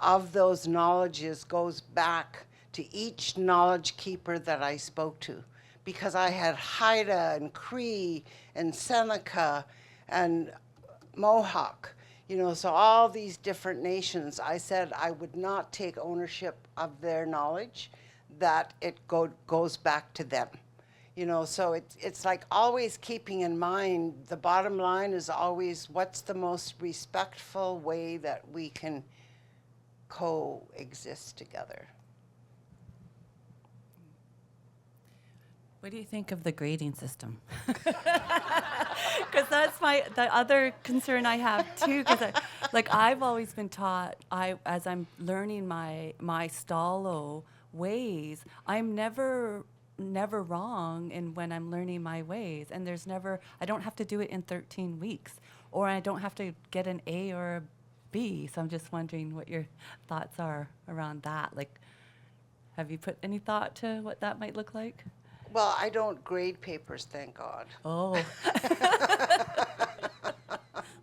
of those knowledges goes back to each knowledge keeper that I spoke to, because I had Haida and Cree and Seneca and Mohawk, you know, so all these different nations. I said I would not take ownership of their knowledge, that it goes back to them. You know, so it's like always keeping in mind, the bottom line is always what's the most respectful way that we can coexist together. What do you think of the grading system? Because that's the other concern I have too. Because I've always been taught, as I'm learning my Stāllo ways, I'm never wrong when I'm learning my ways, and I don't have to do it in 13 weeks, or I don't have to get an A or a B. So I'm just wondering what your thoughts are around that. Like, have you put any thought to what that might look like? Well, I don't grade papers, thank God. Oh.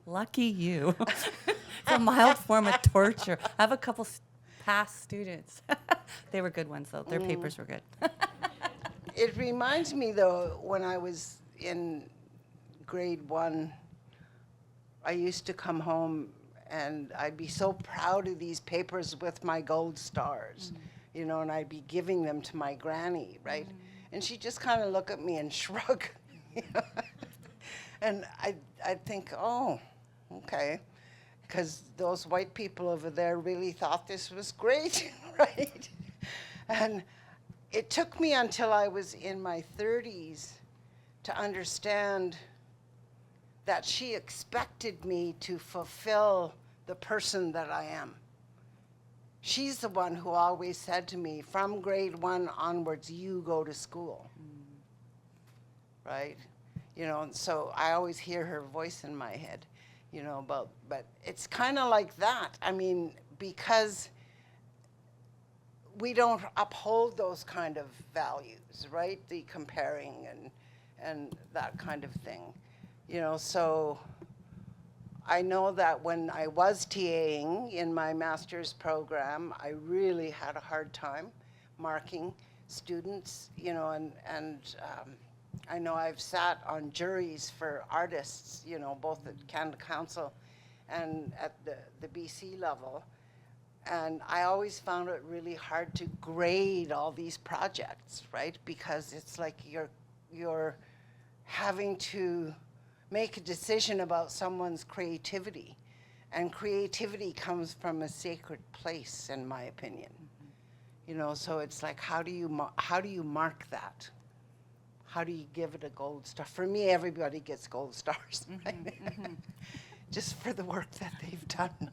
Lucky you. It's a mild form of torture. I have a couple past students. They were good ones, though. Their papers were good. It reminds me, though, when I was in grade 1, I used to come home and I'd be so proud of these papers with my gold stars, you know, and I'd be giving them to my granny, right? And she'd just kind of look at me and shrug. You know? And I'd think, oh, okay, because those white people over there really thought this was great, right? And it took me until I was in my 30s to understand that she expected me to fulfill the person that I am. She's the one who always said to me, from grade 1 onwards, you go to school, right? You know, and so I always hear her voice in my head, you know, but it's kind of like that. I mean, because we don't uphold those kind of values, right? The comparing and that kind of thing. So I know that when I was TAing in my master's program, I really had a hard time marking students, and I know I've sat on juries for artists, both at Canada Council and at the BC level. And I always found it really hard to grade all these projects, right? Because it's like you're having to make a decision about someone's creativity. And creativity comes from a sacred place, in my opinion. So it's like, how do you mark that? How do you give it a gold star? For me, everybody gets gold stars, right? Just for the work that they've done.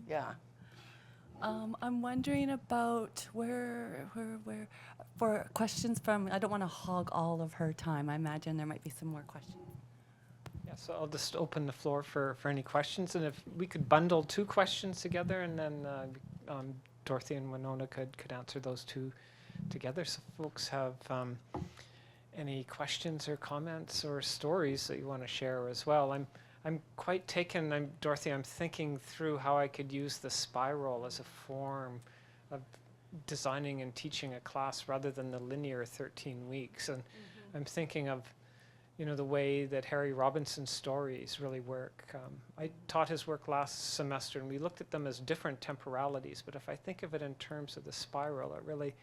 Yeah. I'm wondering about where, for questions from, I don't want to hog all of her time. I imagine there might be some more questions. Yeah, so I'll just open the floor for any questions, and if we could bundle 2 questions together, and then Dorothy and Wenona could answer those 2 together. So folks have any questions or comments or stories that you want to share as well. I'm quite taken, Dorothy, I'm thinking through how I could use the spiral as a form of designing and teaching a class rather than the linear 13 weeks. And I'm thinking of, the way that Harry Robinson's stories really work. I taught his work last semester, and we looked at them as different temporalities. But if I think of it in terms of the spiral, it really,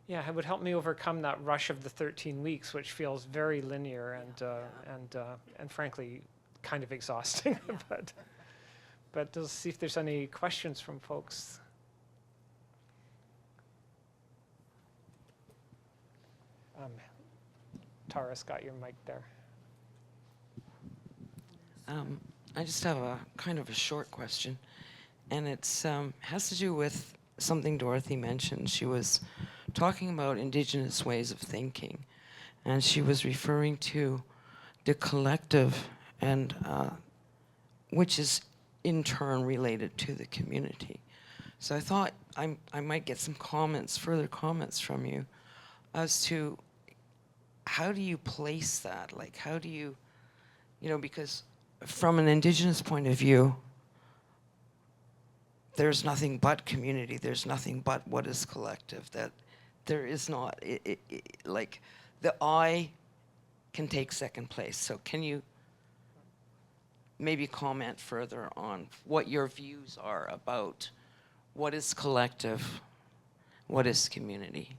it would help me overcome that rush of the 13 weeks, which feels very linear and frankly, kind of exhausting. but let's see if there's any questions from folks. Tara's got your mic there. I just have a kind of a short question, and it's has to do with something Dorothy mentioned. She was talking about Indigenous ways of thinking, and she was referring to the collective, and which is in turn related to the community. So I thought I might get some further comments from you as to how do you place that? Like, how do you, because from an Indigenous point of view, there's nothing but community. There's nothing but what is collective. That there is not, like, the I can take second place. So can you maybe comment further on what your views are about what is collective, what is community?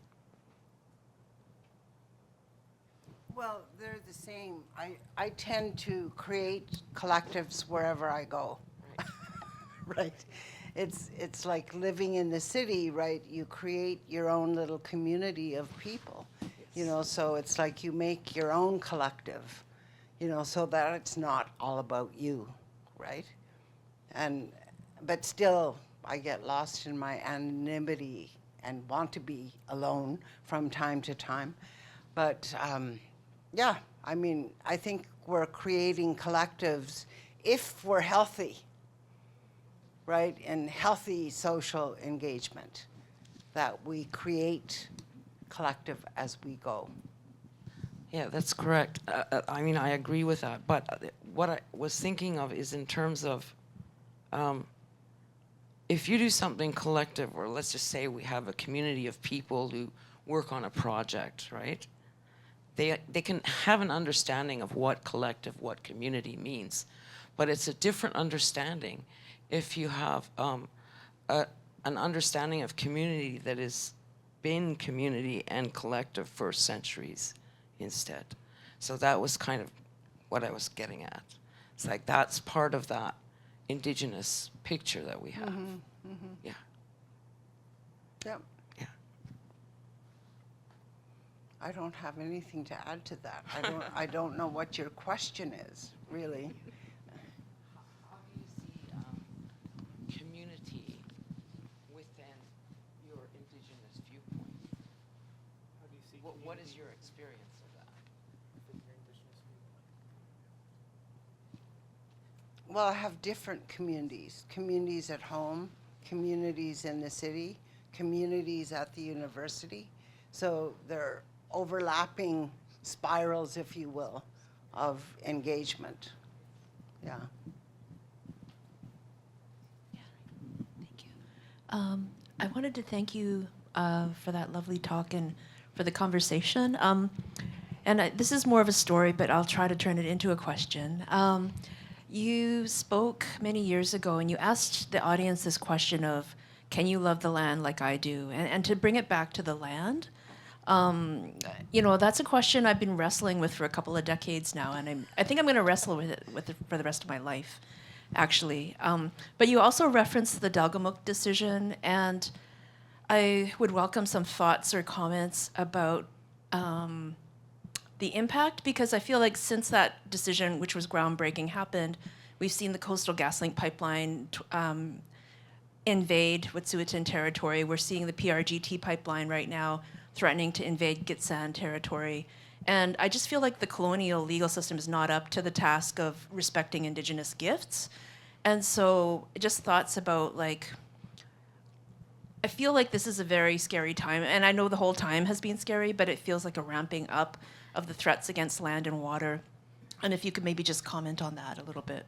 Well, they're the same. I tend to create collectives wherever I go. Right. It's like living in the city, right? You create your own little community of people, so it's like you make your own collective, so that it's not all about you, right? But still, I get lost in my anonymity and want to be alone from time to time. But I think we're creating collectives if we're healthy, right? And healthy social engagement, that we create collective as we go. Yeah, that's correct. I agree with that. But what I was thinking of is in terms of if you do something collective, or let's just say we have a community of people who work on a project, right? They can have an understanding of what collective, what community means. But it's a different understanding if you have an understanding of community that has been community and collective for centuries instead. So that was kind of what I was getting at. It's like that's part of that Indigenous picture that we have. Yeah. Yep. Yeah. I don't have anything to add to that. I don't know what your question is, really. How do you see community within your Indigenous viewpoint? How do you see What is your experience of that? within your Indigenous viewpoint? Well, I have different communities. Communities at home, communities in the city, communities at the university. So they're overlapping spirals, if you will, of engagement. Yeah. Thank you. I wanted to thank you for that lovely talk and for the conversation. This is more of a story, but I'll try to turn it into a question. You spoke many years ago, and you asked the audience this question of, can you love the land like I do? And to bring it back to the land, you know, that's a question I've been wrestling with for a couple of decades now, and I think I'm going to wrestle with it for the rest of my life, actually. But you also referenced the Delgamuukw decision, and I would welcome some thoughts or comments about the impact, because I feel like since that decision, which was groundbreaking, happened, we've seen the Coastal GasLink pipeline invade Wet'suwet'en territory. We're seeing the PRGT pipeline right now threatening to invade Gitxsan territory. And I just feel like the colonial legal system is not up to the task of respecting Indigenous gifts. And so just thoughts about, like, I feel like this is a very scary time, and I know the whole time has been scary, but it feels like a ramping up of the threats against land and water. And if you could maybe just comment on that a little bit.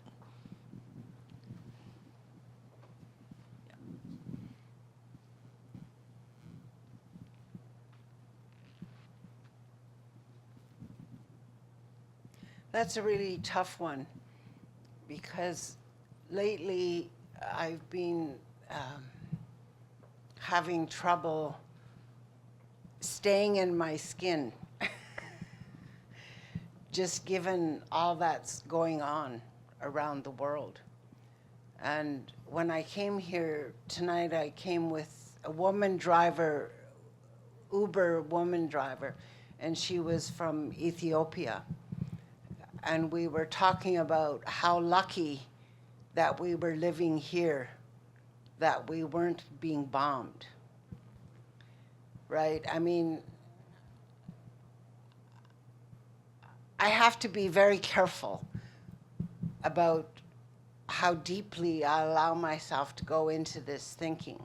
That's a really tough one, because lately I've been having trouble staying in my skin, just given all that's going on around the world. And when I came here tonight, I came with a woman driver, Uber woman driver, and she was from Ethiopia. And we were talking about how lucky that we were living here, that we weren't being bombed, right? I mean, I have to be very careful about how deeply I allow myself to go into this thinking,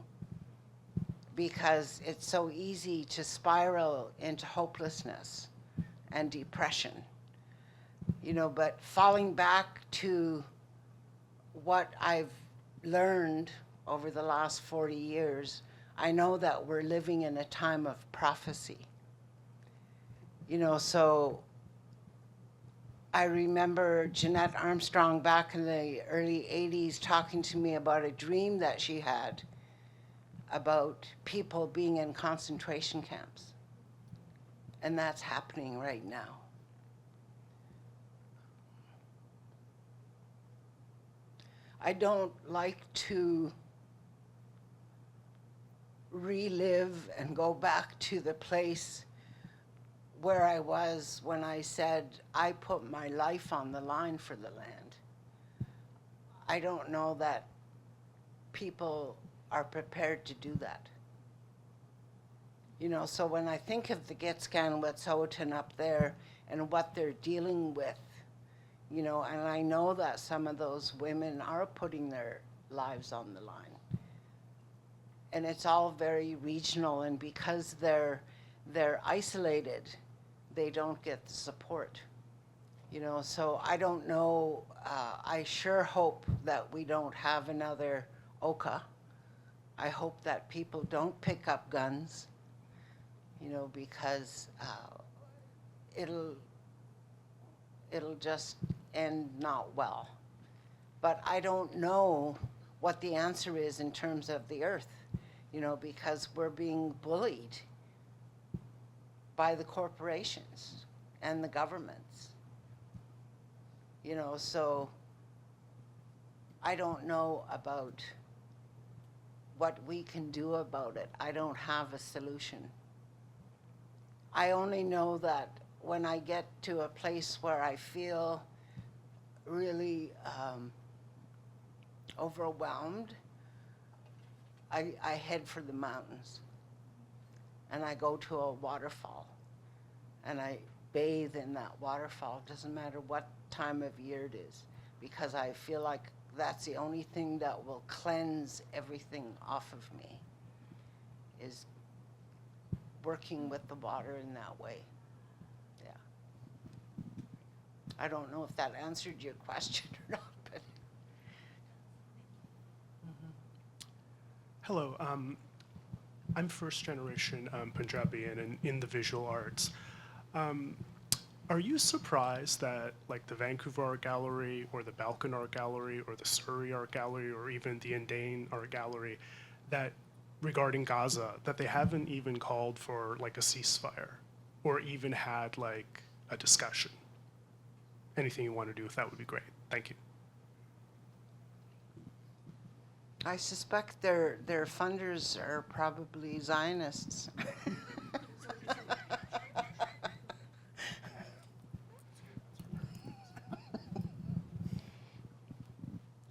because it's so easy to spiral into hopelessness and depression. You know, but falling back to what I've learned over the last 40 years, I know that we're living in a time of prophecy. You know, so I remember Jeanette Armstrong back in the early 80s talking to me about a dream that she had about people being in concentration camps. And that's happening right now. I don't like to relive and go back to the place where I was when I said, I put my life on the line for the land. I don't know that people are prepared to do that. You know, so when I think of the Gitxsan Wet'suwet'en up there and what they're dealing with, you know, and I know that some of those women are putting their lives on the line. And it's all very regional, and because they're isolated, they don't get the support. You know, so I don't know, I sure hope that we don't have another Oka. I hope that people don't pick up guns, you know, because it'll just end not well. But I don't know what the answer is in terms of the earth, you know, because we're being bullied by the corporations and the governments. You know, so I don't know about what we can do about it. I don't have a solution. I only know that when I get to a place where I feel really overwhelmed, I head for the mountains. And I go to a waterfall. And I bathe in that waterfall. It doesn't matter what time of year it is, because I feel like that's the only thing that will cleanse everything off of me, is working with the water in that way. Yeah. I don't know if that answered your question or not, but. Hello, I'm first generation Punjabi and in the visual arts. Are you surprised that like the Vancouver Art Gallery or the Balkan Art Gallery or the Surrey Art Gallery or even the Audain Art Gallery, that regarding Gaza, that they haven't even called for like a ceasefire or even had like a discussion? Anything you want to do with that would be great. Thank you. I suspect their funders are probably Zionists.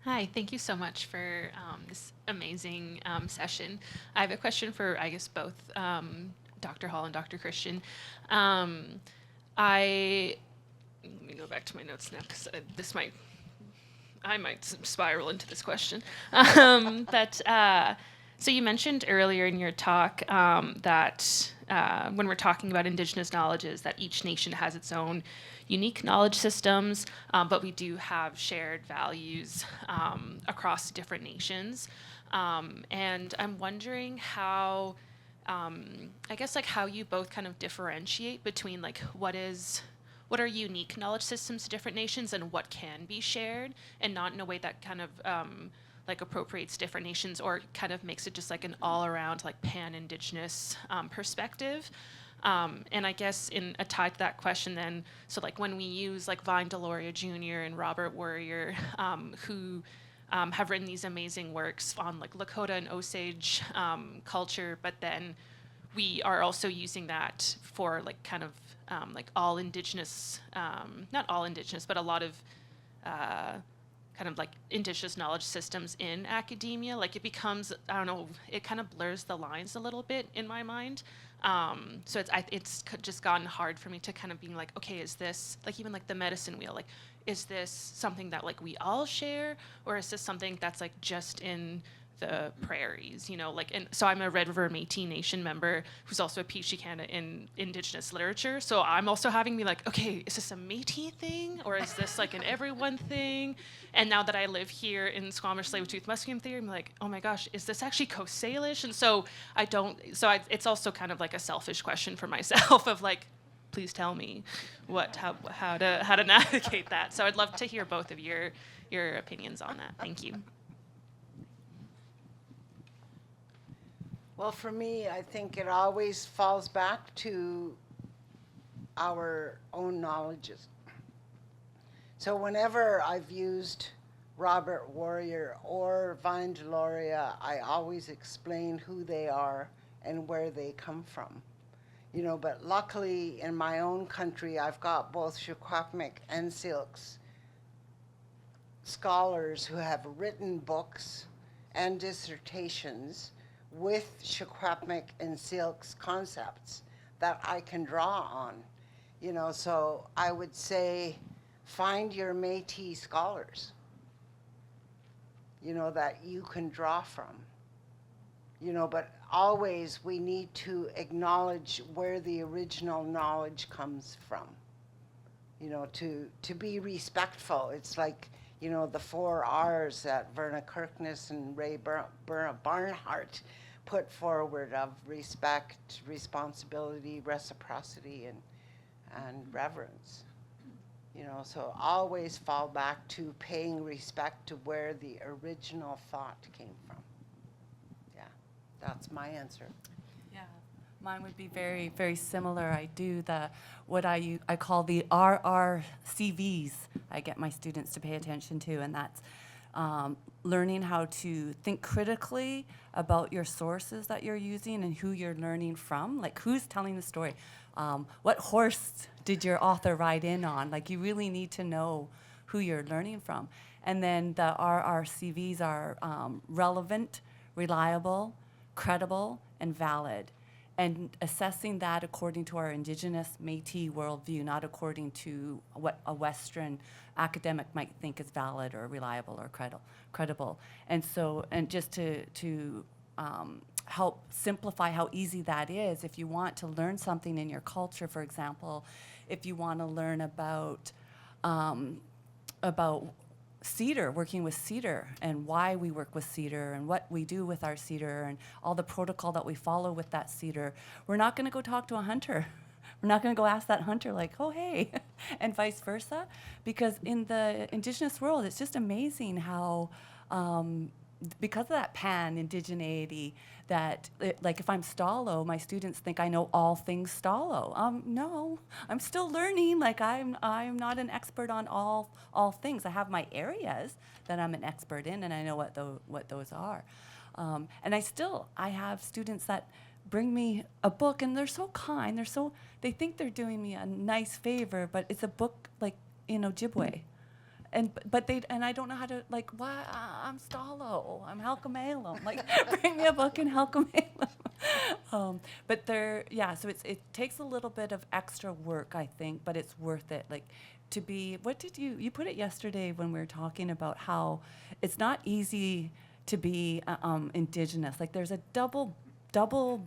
Hi, thank you so much for this amazing session. I have a question for, I guess, both Dr. Hall and Dr. Christian. Let me go back to my notes now, because I might spiral into this question. So you mentioned earlier in your talk that when we're talking about Indigenous knowledges, that each nation has its own unique knowledge systems, but we do have shared values across different nations. And I'm wondering how, I guess, like how you both kind of differentiate between like what are unique knowledge systems to different nations and what can be shared, and not in a way that kind of like appropriates different nations or kind of makes it just like an all-around like pan-Indigenous perspective. And I guess in a tie to that question then, so like when we use like Vine Deloria Jr. and Robert Warrior, who have written these amazing works on like Lakota and Osage culture, but then we are also using that for like kind of like all Indigenous, not all Indigenous, but a lot of kind of like Indigenous knowledge systems in academia. Like it becomes, I don't know, it kind of blurs the lines a little bit in my mind. So it's just gotten hard for me to kind of being like, okay, is this, like even like the medicine wheel, like, is this something that like we all share, or is this something that's like just in the prairies, you know, like, and so I'm a Red River Métis Nation member who's also a PhD candidate in Indigenous literature. So I'm also having me like, okay, is this a Métis thing, or is this like an everyone thing? And now that I live here in Squamish, Tsleil-Waututh, Musqueam theory, I'm like, oh my gosh, is this actually Coast Salish? And so it's also kind of like a selfish question for myself of like, please tell me how to navigate that. So I'd love to hear both of your opinions on that. Thank you. Well, for me, I think it always falls back to our own knowledges. So whenever I've used Robert Warrior or Vine Deloria, I always explain who they are and where they come from. You know, but luckily in my own country, I've got both Squamish and Sælx scholars who have written books and dissertations with Squamish and Sælx concepts that I can draw on. You know, so I would say find your Métis scholars, you know, that you can draw from. You know, but always we need to acknowledge where the original knowledge comes from. You know, to be respectful. It's like, you know, the 4 R's that Verna Kirkness and Ray Barnhart put forward of respect, responsibility, reciprocity, and reverence. You know, so always fall back to paying respect to where the original thought came from. Yeah, that's my answer. Yeah, mine would be very, very similar. I do what I call the RRCVs. I get my students to pay attention to, and that's learning how to think critically about your sources that you're using and who you're learning from. Like, who's telling the story? What horse did your author ride in on? Like, you really need to know who you're learning from. And then the RRCVs are relevant, reliable, credible, and valid. And assessing that according to our Indigenous Métis worldview, not according to what a Western academic might think is valid or reliable or credible. And so, and just to help simplify how easy that is. If you want to learn something in your culture, for example, if you want to learn about cedar, working with cedar, and why we work with cedar, and what we do with our cedar, and all the protocol that we follow with that cedar, we're not going to go talk to a hunter. We're not going to go ask that hunter, like, oh, hey, and vice versa. Because in the Indigenous world, it's just amazing how, because of that pan-indigeneity, that, like, if I'm Stalo, my students think I know all things Stalo. No, I'm still learning. Like, I'm not an expert on all things. I have my areas that I'm an expert in, and I know what those are. And I have students that bring me a book, and they're so kind. They think they're doing me a nice favor, but it's a book like in Ojibwe. And I don't know how to, like, why I'm Stalo, I'm xʷməthkվəy. Like, bring me a book in xʷməthkվəy. But so it takes a little bit of extra work, I think, but it's worth it. Like, to be, you put it yesterday when we were talking about how it's not easy to be Indigenous. Like, there's a double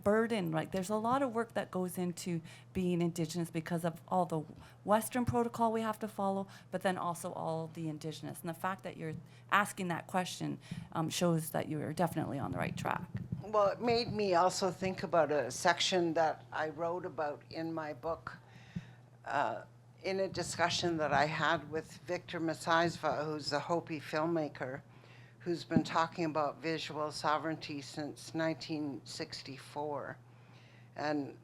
burden. Like, there's a lot of work that goes into being Indigenous because of all the Western protocol we have to follow, but then also all the Indigenous. And the fact that you're asking that question shows that you're definitely on the right track. Well, it made me also think about a section that I wrote about in my book, in a discussion that I had with Victor Messiesva, who's a Hopi filmmaker, who's been talking about visual sovereignty since 1964. And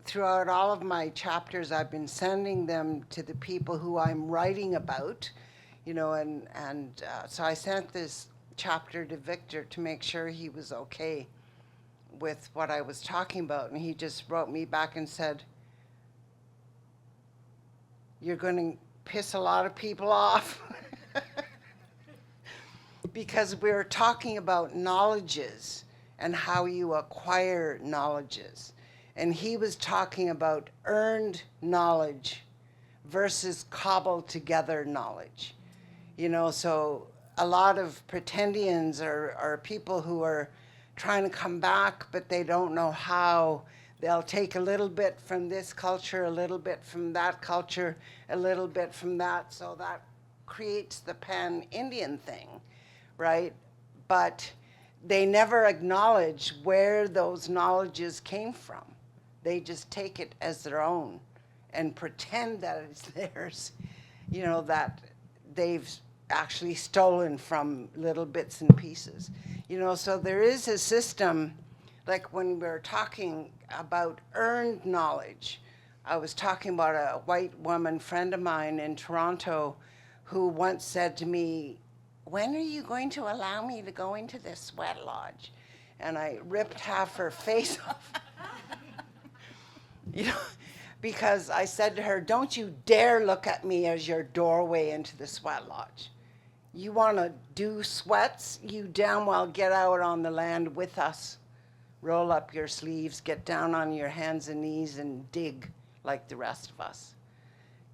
throughout all of my chapters, I've been sending them to the people who I'm writing about, so I sent this chapter to Victor to make sure he was okay with what I was talking about. And he just wrote me back and said, "You're going to piss a lot of people off." Because we're talking about knowledges and how you acquire knowledges. And he was talking about earned knowledge versus cobbled together knowledge. So a lot of pretendians are people who are trying to come back, but they don't know how. They'll take a little bit from this culture, a little bit from that culture, a little bit from that. So that creates the pan-Indian thing. Right? But they never acknowledge where those knowledges came from. They just take it as their own and pretend that it's theirs, that they've actually stolen from little bits and pieces. So there is a system, like when we're talking about earned knowledge. I was talking about a white woman friend of mine in Toronto who once said to me, "When are you going to allow me to go into this sweat lodge?" And I ripped half her face off. Because I said to her, "Don't you dare look at me as your doorway into the sweat lodge. You want to do sweats? You damn well get out on the land with us. Roll up your sleeves, get down on your hands and knees and dig like the rest of us."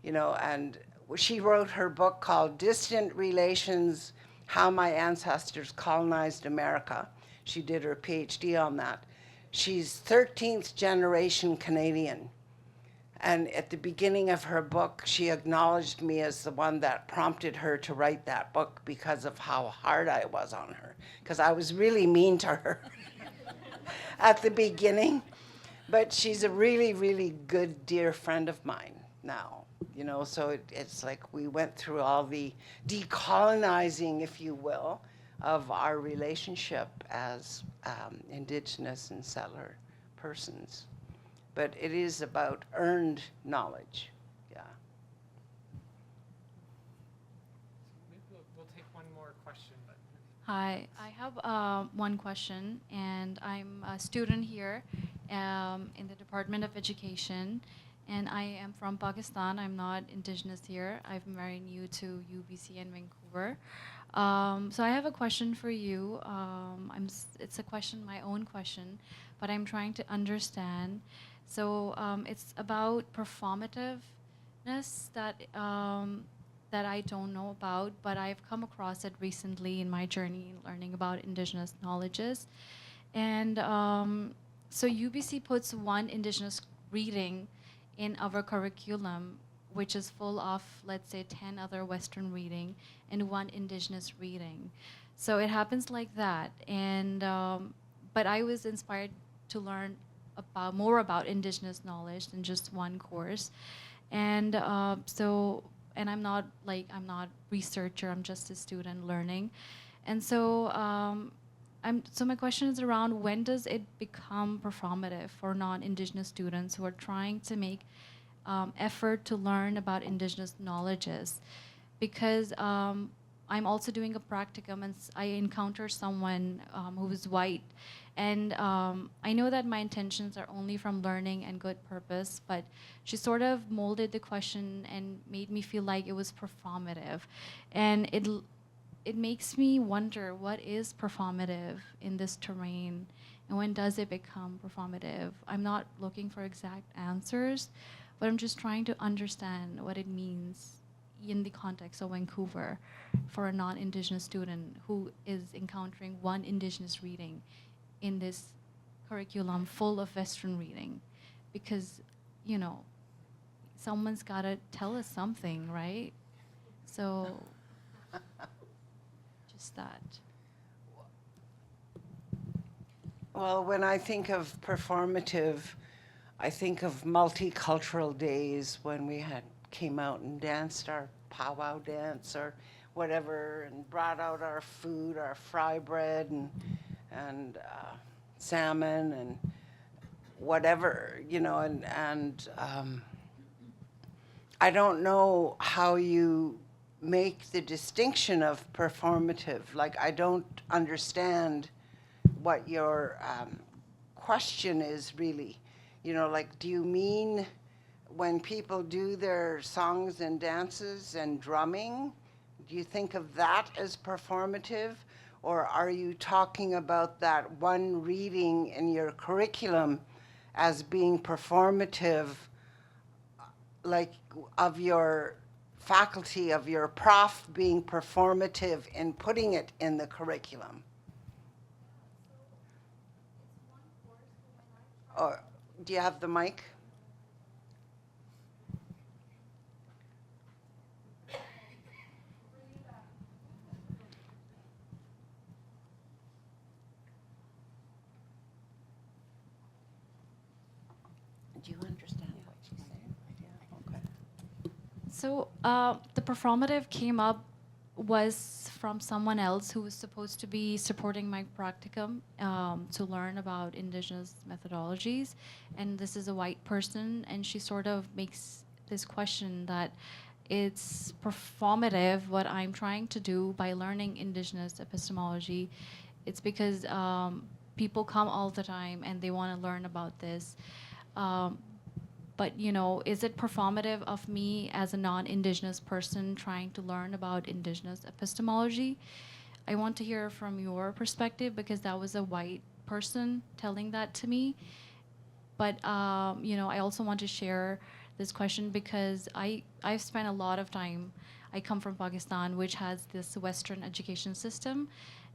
And she wrote her book called Distant Relations: How My Ancestors Colonized America. She did her PhD on that. She's 13th generation Canadian. And at the beginning of her book, she acknowledged me as the one that prompted her to write that book because of how hard I was on her. Because I was really mean to her at the beginning. But she's a really, really good, dear friend of mine now. So it's like we went through all the decolonizing, if you will, of our relationship as Indigenous and settler persons. But it is about earned knowledge, yeah. Maybe we'll take one more question. But Hi, I have one question, and I'm a student here in the Department of Education, and I am from Pakistan. I'm not Indigenous here. I'm very new to UBC in Vancouver. So I have a question for you. It's my own question, but I'm trying to understand. So it's about performativeness that I don't know about, but I've come across it recently in my journey learning about Indigenous knowledges. And so UBC puts one Indigenous reading in our curriculum, which is full of, let's say, 10 other Western reading and one Indigenous reading. So it happens like that. And but I was inspired to learn more about Indigenous knowledge than just one course. And and I'm not researcher, I'm just a student learning. And so so my question is around, when does it become performative for non-Indigenous students who are trying to make effort to learn about Indigenous knowledges? Because I'm also doing a practicum, and I encounter someone who is white, and I know that my intentions are only from learning and good purpose, but she sort of molded the question and made me feel like it was performative. And it makes me wonder, what is performative in this terrain, and when does it become performative? I'm not looking for exact answers, but I'm just trying to understand what it means in the context of Vancouver for a non-Indigenous student who is encountering one Indigenous reading in this curriculum full of Western reading. Because, you know, someone's got to tell us something, right? So, just that. Well, when I think of performative, I think of multicultural days when we came out and danced our powwow dance or whatever, and brought out our food, our fry bread and salmon and whatever, you know, and I don't know how you make the distinction of performative. Like, I don't understand what your question is really. You know, like, do you mean when people do their songs and dances and drumming, do you think of that as performative? Or are you talking about that one reading in your curriculum as being performative, like of your faculty, of your prof being performative in putting it in the curriculum? Or do you have the mic? Do you understand what she's saying? Yeah, okay. So the performative came up was from someone else who was supposed to be supporting my practicum to learn about Indigenous methodologies. And this is a white person, and she sort of makes this question that it's performative what I'm trying to do by learning Indigenous epistemology. It's because people come all the time and they want to learn about this. But, you know, is it performative of me as a non-Indigenous person trying to learn about Indigenous epistemology? I want to hear from your perspective, because that was a white person telling that to me. But, you know, I also want to share this question because I've spent a lot of time. I come from Pakistan, which has this Western education system.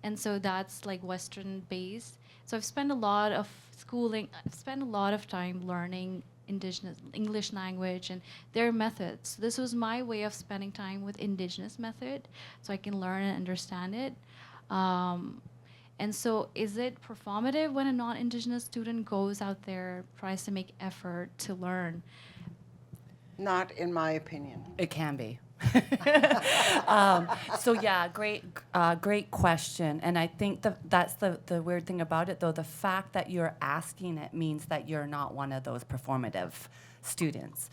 And so that's like Western based. So I've spent a lot of schooling, I've spent a lot of time learning Indigenous English language and their methods. This was my way of spending time with Indigenous method, so I can learn and understand it. And so is it performative when a non-Indigenous student goes out there, tries to make effort to learn? Not in my opinion. It can be. So yeah, great question. And I think that's the weird thing about it, though. The fact that you're asking it means that you're not one of those performative students,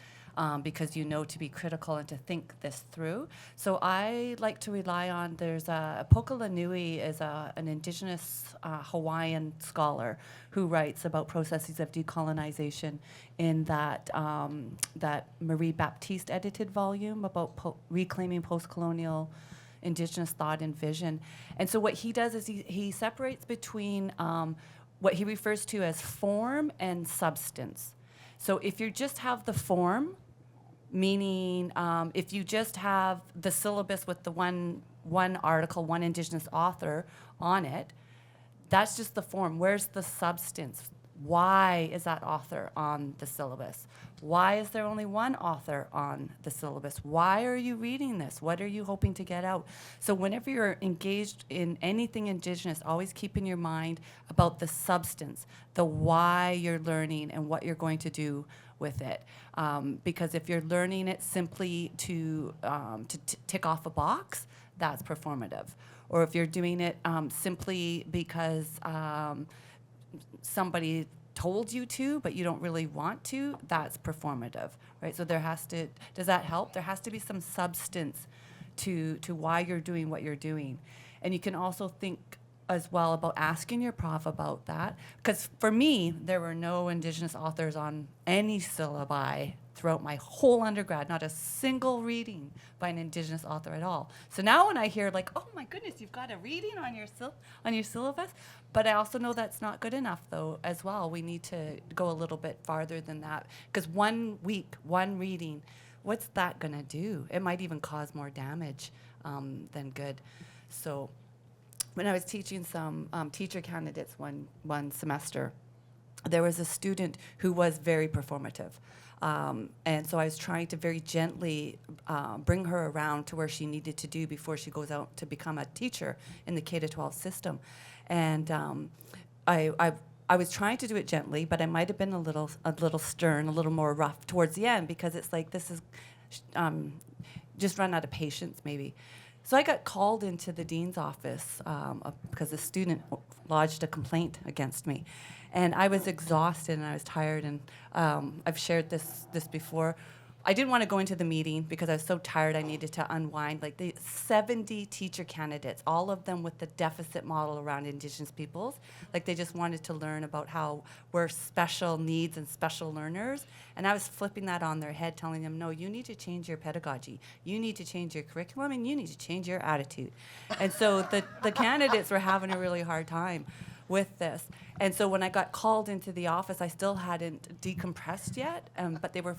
because you know to be critical and to think this through. So I like to rely on, there's Pokalanui is an Indigenous Hawaiian scholar who writes about processes of decolonization in that Marie Baptiste edited volume about reclaiming post-colonial Indigenous thought and vision. And so what he does is he separates between what he refers to as form and substance. So if you just have the form, meaning if you just have the syllabus with the one article, one Indigenous author on it, That's just the form. Where's the substance? Why is that author on the syllabus? Why is there only one author on the syllabus? Why are you reading this? What are you hoping to get out? So whenever you're engaged in anything Indigenous, always keep in your mind about the substance, the why you're learning and what you're going to do with it. Because if you're learning it simply to tick off a box, that's performative. Or if you're doing it simply because somebody told you to, but you don't really want to, that's performative, right? So there has to, does that help? There has to be some substance to why you're doing what you're doing. And you can also think as well about asking your prof about that. Because for me, there were no Indigenous authors on any syllabi throughout my whole undergrad, not a single reading by an Indigenous author at all. So now when I hear like, oh my goodness, you've got a reading on your syllabus, but I also know that's not good enough though as well. We need to go a little bit farther than that, because 1 week, one reading, what's that gonna do? It might even cause more damage than good. So when I was teaching some teacher candidates one semester, there was a student who was very performative. And so I was trying to very gently bring her around to where she needed to do before she goes out to become a teacher in the K-12 system. And I was trying to do it gently, but I might have been a little stern, a little more rough towards the end, because it's like, this is just run out of patience maybe. So I got called into the dean's office because a student lodged a complaint against me. And I was exhausted and I was tired, and I've shared this before. I didn't want to go into the meeting because I was so tired I needed to unwind. Like the 70 teacher candidates, all of them with the deficit model around Indigenous peoples. Like they just wanted to learn about how we're special needs and special learners. And I was flipping that on their head, telling them, no, you need to change your pedagogy. You need to change your curriculum, and you need to change your attitude. And so the candidates were having a really hard time with this. And so when I got called into the office, I still hadn't decompressed yet, but they were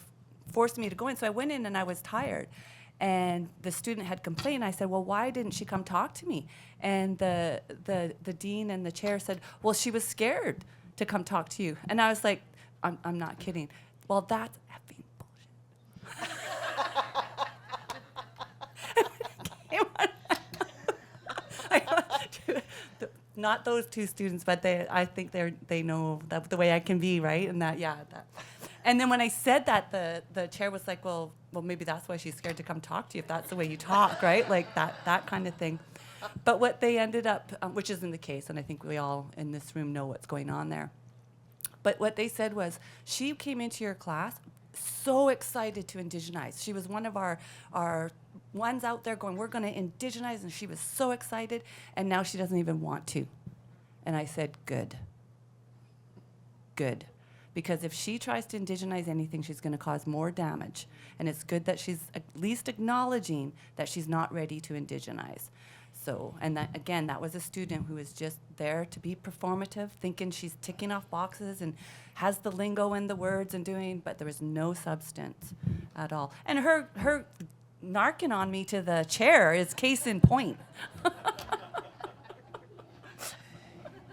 forced me to go in. So I went in and I was tired. And the student had complained. I said, well, why didn't she come talk to me? And the dean and the chair said, well, she was scared to come talk to you. And I was like, I'm not kidding. Well, that's effing bullshit. Not those two students, but I think they know the way I can be, right? And that. And then when I said that, the chair was like, well, maybe that's why she's scared to come talk to you, if that's the way you talk, right? Like that kind of thing. But what they ended up, which isn't the case, and I think we all in this room know what's going on there. But what they said was, she came into your class so excited to indigenize. She was one of our ones out there going, we're going to indigenize, and she was so excited, and now she doesn't even want to. And I said, good. Because if she tries to indigenize anything, she's going to cause more damage. And it's good that she's at least acknowledging that she's not ready to indigenize. So, and that, again, that was a student who was just there to be performative, thinking she's ticking off boxes and has the lingo and the words and doing, but there was no substance at all. And her narking on me to the chair is case in point.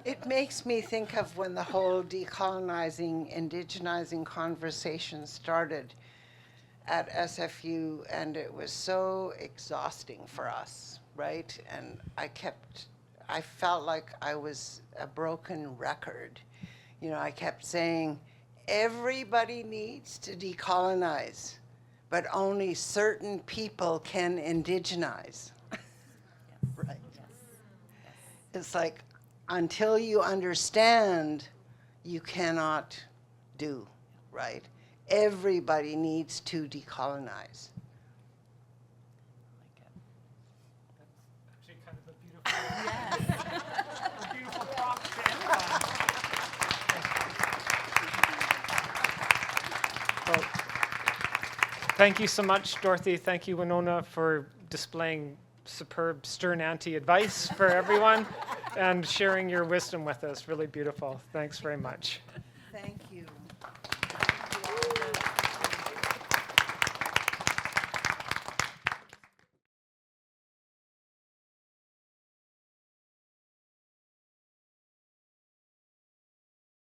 It makes me think of when the whole decolonizing, indigenizing conversation started at SFU, and it was so exhausting for us, right? And I felt like I was a broken record. You know, I kept saying, everybody needs to decolonize, but only certain people can indigenize. Right. It's like, until you understand, you cannot do, right? Everybody needs to decolonize. Actually, kind of a beautiful prop to end on. Well, thank you so much, Dorothy. Thank you, Wenona, for displaying superb stern anti-advice for everyone and sharing your wisdom with us. Really beautiful. Thanks very much.